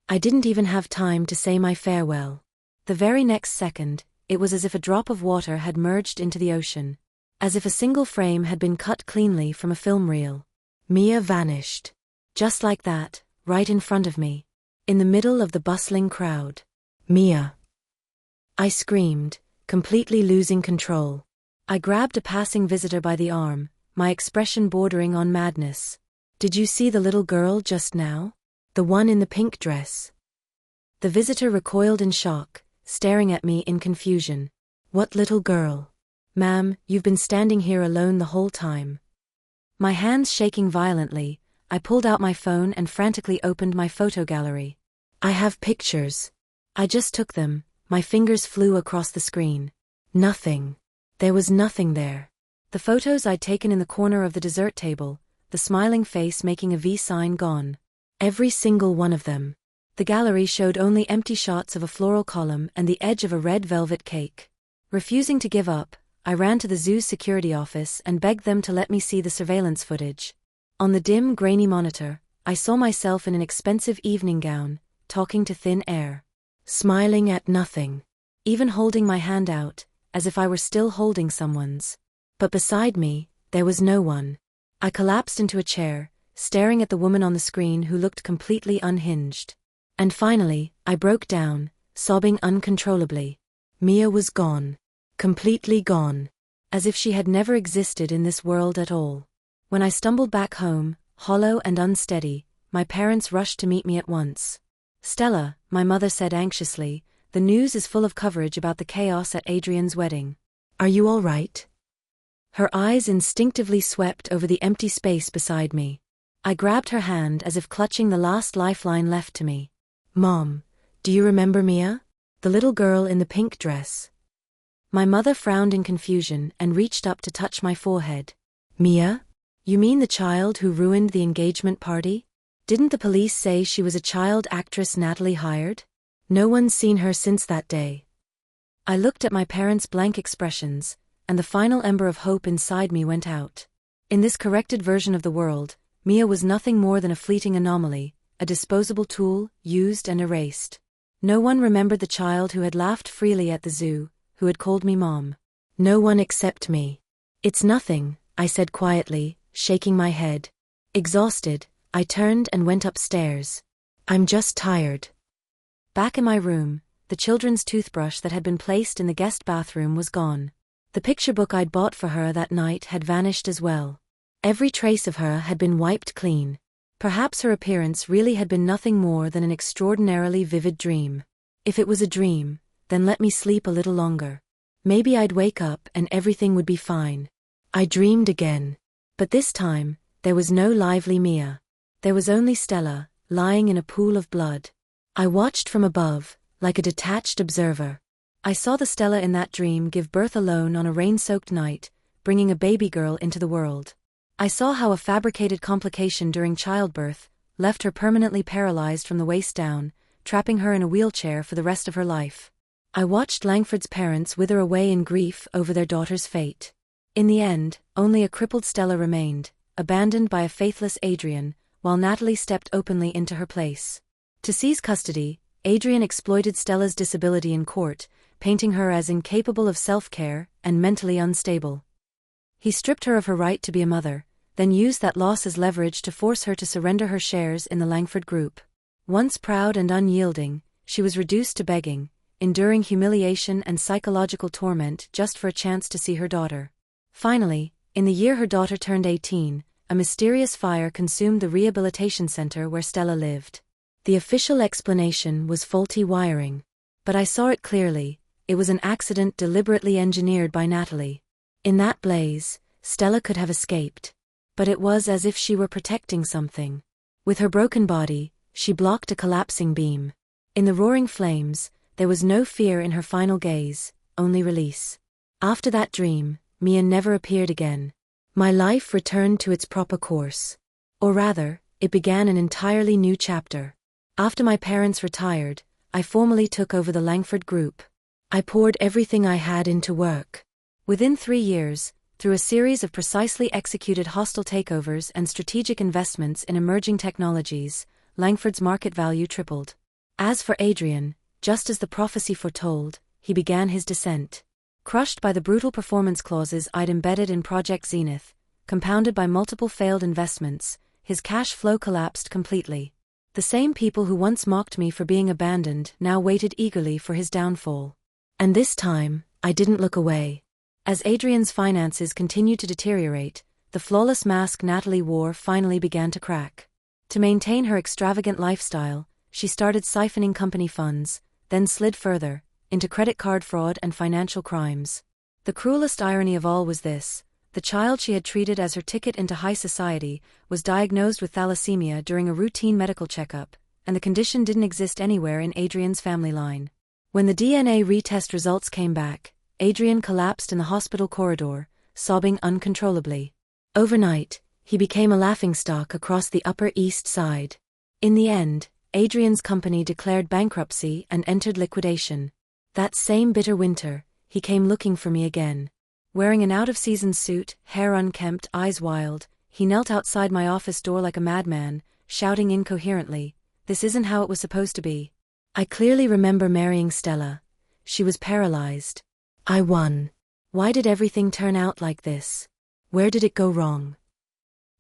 I didn't even have time to say my farewell. The very next second, it was as if a drop of water had merged into the ocean. As if a single frame had been cut cleanly from a film reel. Mia vanished. Just like that, right in front of me. In the middle of the bustling crowd. Mia. I screamed, completely losing control. I grabbed a passing visitor by the arm, my expression bordering on madness. Did you see the little girl just now? The one in the pink dress? The visitor recoiled in shock, staring at me in confusion. What little girl? Ma'am, you've been standing here alone the whole time. My hands shaking violently, I pulled out my phone and frantically opened my photo gallery. I have pictures. I just took them, my fingers flew across the screen. Nothing. There was nothing there. The photos I'd taken in the corner of the dessert table, the smiling face making a V sign gone. Every single one of them. The gallery showed only empty shots of a floral column and the edge of a red velvet cake. Refusing to give up, I ran to the zoo's security office and begged them to let me see the surveillance footage. On the dim, grainy monitor, I saw myself in an expensive evening gown, talking to thin air. Smiling at nothing. Even holding my hand out, as if I were still holding someone's. But beside me, there was no one. I collapsed into a chair, staring at the woman on the screen who looked completely unhinged. And finally, I broke down, sobbing uncontrollably. Mia was gone. Completely gone. As if she had never existed in this world at all. When I stumbled back home, hollow and unsteady, my parents rushed to meet me at once. Stella, my mother said anxiously, the news is full of coverage about the chaos at Adrian's wedding. Are you all right? Her eyes instinctively swept over the empty space beside me. I grabbed her hand as if clutching the last lifeline left to me. Mom, do you remember Mia? The little girl in the pink dress. My mother frowned in confusion and reached up to touch my forehead. Mia? You mean the child who ruined the engagement party? Didn't the police say she was a child actress Natalie hired? No one's seen her since that day. I looked at my parents' blank expressions, and the final ember of hope inside me went out. In this corrected version of the world, Mia was nothing more than a fleeting anomaly, a disposable tool, used and erased. No one remembered the child who had laughed freely at the zoo, who who had called me Mom. No one except me. It's nothing, I said quietly, shaking my head. Exhausted, I turned and went upstairs. I'm just tired. Back in my room, the children's toothbrush that had been placed in the guest bathroom was gone. The picture book I'd bought for her that night had vanished as well. Every trace of her had been wiped clean. Perhaps her appearance really had been nothing more than an extraordinarily vivid dream. If it was a dream, then let me sleep a little longer. Maybe I'd wake up and everything would be fine. I dreamed again. But this time, there was no lively Mia. There was only Stella, lying in a pool of blood. I watched from above, like a detached observer. I saw the Stella in that dream give birth alone on a rain-soaked night, bringing a baby girl into the world. I saw how a fabricated complication during childbirth left her permanently paralyzed from the waist down, trapping her in a wheelchair for the rest of her life. I watched Langford's parents wither away in grief over their daughter's fate. In the end, only a crippled Stella remained, abandoned by a faithless Adrian, while Natalie stepped openly into her place. To seize custody, Adrian exploited Stella's disability in court, painting her as incapable of self-care and mentally unstable. He stripped her of her right to be a mother, then used that loss as leverage to force her to surrender her shares in the Langford Group. Once proud and unyielding, she was reduced to begging, enduring humiliation and psychological torment just for a chance to see her daughter. Finally, in the year her daughter turned 18, a mysterious fire consumed the rehabilitation center where Stella lived. The official explanation was faulty wiring. But I saw it clearly, it was an accident deliberately engineered by Natalie. In that blaze, Stella could have escaped. But it was as if she were protecting something. With her broken body, she blocked a collapsing beam. In the roaring flames, there was no fear in her final gaze, only release. After that dream, Mia never appeared again. My life returned to its proper course. Or rather, it began an entirely new chapter. After my parents retired, I formally took over the Langford Group. I poured everything I had into work. Within 3 years, through a series of precisely executed hostile takeovers and strategic investments in emerging technologies, Langford's market value tripled. As for Adrian, just as the prophecy foretold, he began his descent. Crushed by the brutal performance clauses I'd embedded in Project Zenith, compounded by multiple failed investments, his cash flow collapsed completely. The same people who once mocked me for being abandoned now waited eagerly for his downfall. And this time, I didn't look away. As Adrian's finances continued to deteriorate, the flawless mask Natalie wore finally began to crack. To maintain her extravagant lifestyle, she started siphoning company funds, then slid further, into credit card fraud and financial crimes. The cruelest irony of all was this: the child she had treated as her ticket into high society was diagnosed with thalassemia during a routine medical checkup, and the condition didn't exist anywhere in Adrian's family line. When the DNA retest results came back, Adrian collapsed in the hospital corridor, sobbing uncontrollably. Overnight, he became a laughingstock across the Upper East Side. In the end, Adrian's company declared bankruptcy and entered liquidation. That same bitter winter, he came looking for me again. Wearing an out-of-season suit, hair unkempt, eyes wild, he knelt outside my office door like a madman, shouting incoherently, "This isn't how it was supposed to be." I clearly remember marrying Stella. She was paralyzed. I won. Why did everything turn out like this? Where did it go wrong?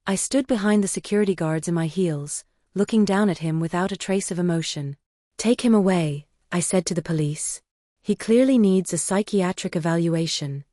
I stood behind the security guards in my heels, looking down at him without a trace of emotion. "Take him away," I said to the police. "He clearly needs a psychiatric evaluation."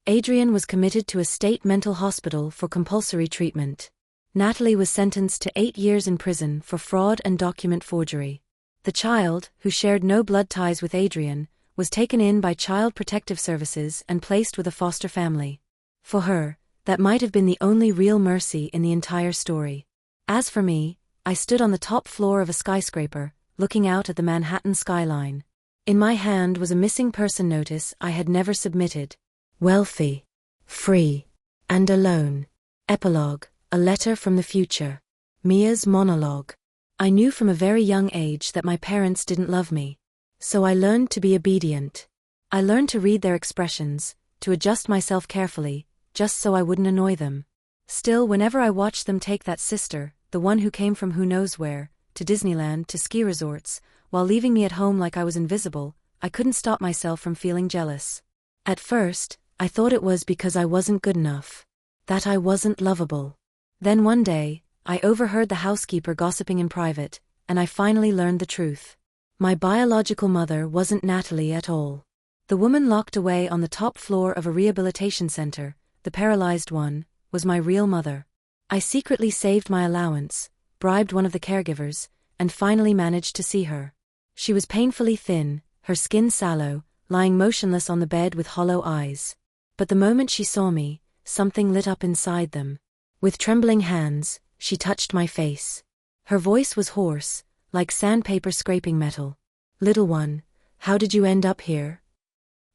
Adrian was committed to a state mental hospital for compulsory treatment. Natalie was sentenced to 8 years in prison for fraud and document forgery. The child, who shared no blood ties with Adrian, was taken in by Child Protective Services and placed with a foster family. For her, that might have been the only real mercy in the entire story. As for me, I stood on the top floor of a skyscraper, looking out at the Manhattan skyline. In my hand was a missing person notice I had never submitted. Wealthy, free, and alone. Epilogue, a letter from the future. Mia's monologue. I knew from a very young age that my parents didn't love me. So I learned to be obedient. I learned to read their expressions, to adjust myself carefully, just so I wouldn't annoy them. Still, whenever I watched them take that sister, the one who came from who knows where, to Disneyland, to ski resorts, while leaving me at home like I was invisible, I couldn't stop myself from feeling jealous. At first, I thought it was because I wasn't good enough. That I wasn't lovable. Then one day, I overheard the housekeeper gossiping in private, and I finally learned the truth. My biological mother wasn't Natalie at all. The woman locked away on the top floor of a rehabilitation center, the paralyzed one, was my real mother. I secretly saved my allowance, bribed one of the caregivers, and finally managed to see her. She was painfully thin, her skin sallow, lying motionless on the bed with hollow eyes. But the moment she saw me, something lit up inside them. With trembling hands, she touched my face. Her voice was hoarse, like sandpaper scraping metal. "Little one, how did you end up here?"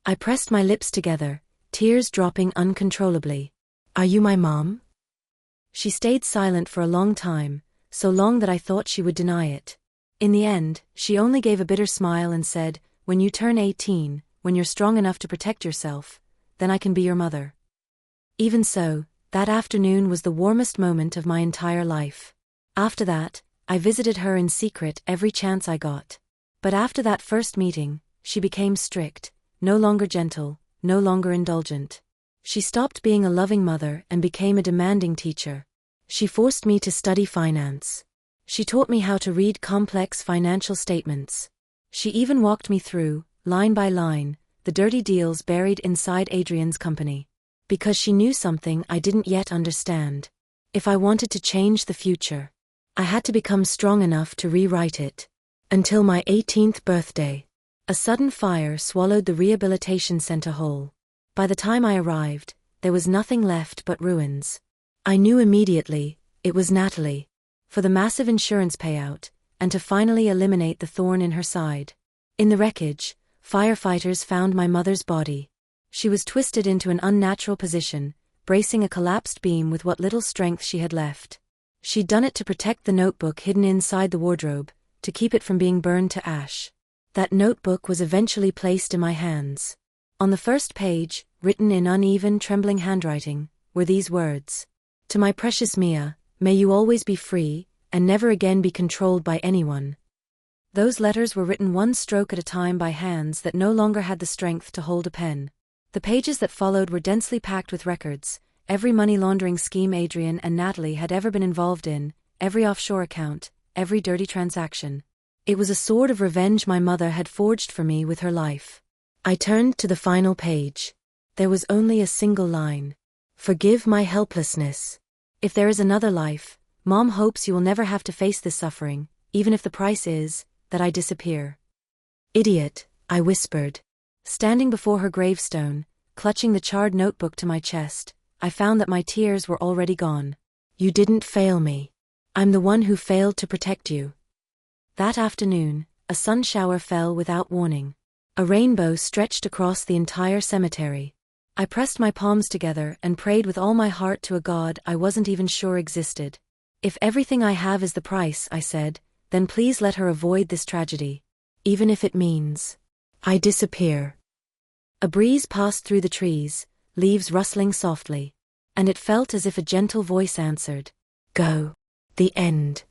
I pressed my lips together, tears dropping uncontrollably. "Are you my mom?" She stayed silent for a long time, so long that I thought she would deny it. In the end, she only gave a bitter smile and said, "When you turn 18, when you're strong enough to protect yourself, then I can be your mother." Even so, that afternoon was the warmest moment of my entire life. After that, I visited her in secret every chance I got. But after that first meeting, she became strict, no longer gentle, no longer indulgent. She stopped being a loving mother and became a demanding teacher. She forced me to study finance. She taught me how to read complex financial statements. She even walked me through, line by line, the dirty deals buried inside Adrian's company. Because she knew something I didn't yet understand. If I wanted to change the future, I had to become strong enough to rewrite it. Until my 18th birthday. A sudden fire swallowed the rehabilitation center whole. By the time I arrived, there was nothing left but ruins. I knew immediately, it was Natalie. For the massive insurance payout, and to finally eliminate the thorn in her side. In the wreckage, firefighters found my mother's body. She was twisted into an unnatural position, bracing a collapsed beam with what little strength she had left. She'd done it to protect the notebook hidden inside the wardrobe, to keep it from being burned to ash. That notebook was eventually placed in my hands. On the first page, written in uneven, trembling handwriting, were these words. "To my precious Mia, may you always be free, and never again be controlled by anyone." Those letters were written one stroke at a time by hands that no longer had the strength to hold a pen. The pages that followed were densely packed with records, every money laundering scheme Adrian and Natalie had ever been involved in, every offshore account, every dirty transaction. It was a sword of revenge my mother had forged for me with her life. I turned to the final page. There was only a single line. "Forgive my helplessness. If there is another life, Mom hopes you will never have to face this suffering, even if the price is that I disappear." "Idiot," I whispered. Standing before her gravestone, clutching the charred notebook to my chest, I found that my tears were already gone. "You didn't fail me. I'm the one who failed to protect you." That afternoon, a sun shower fell without warning. A rainbow stretched across the entire cemetery. I pressed my palms together and prayed with all my heart to a God I wasn't even sure existed. "If everything I have is the price," I said, "then please let her avoid this tragedy. Even if it means I disappear." A breeze passed through the trees, leaves rustling softly. And it felt as if a gentle voice answered, "Go. The end."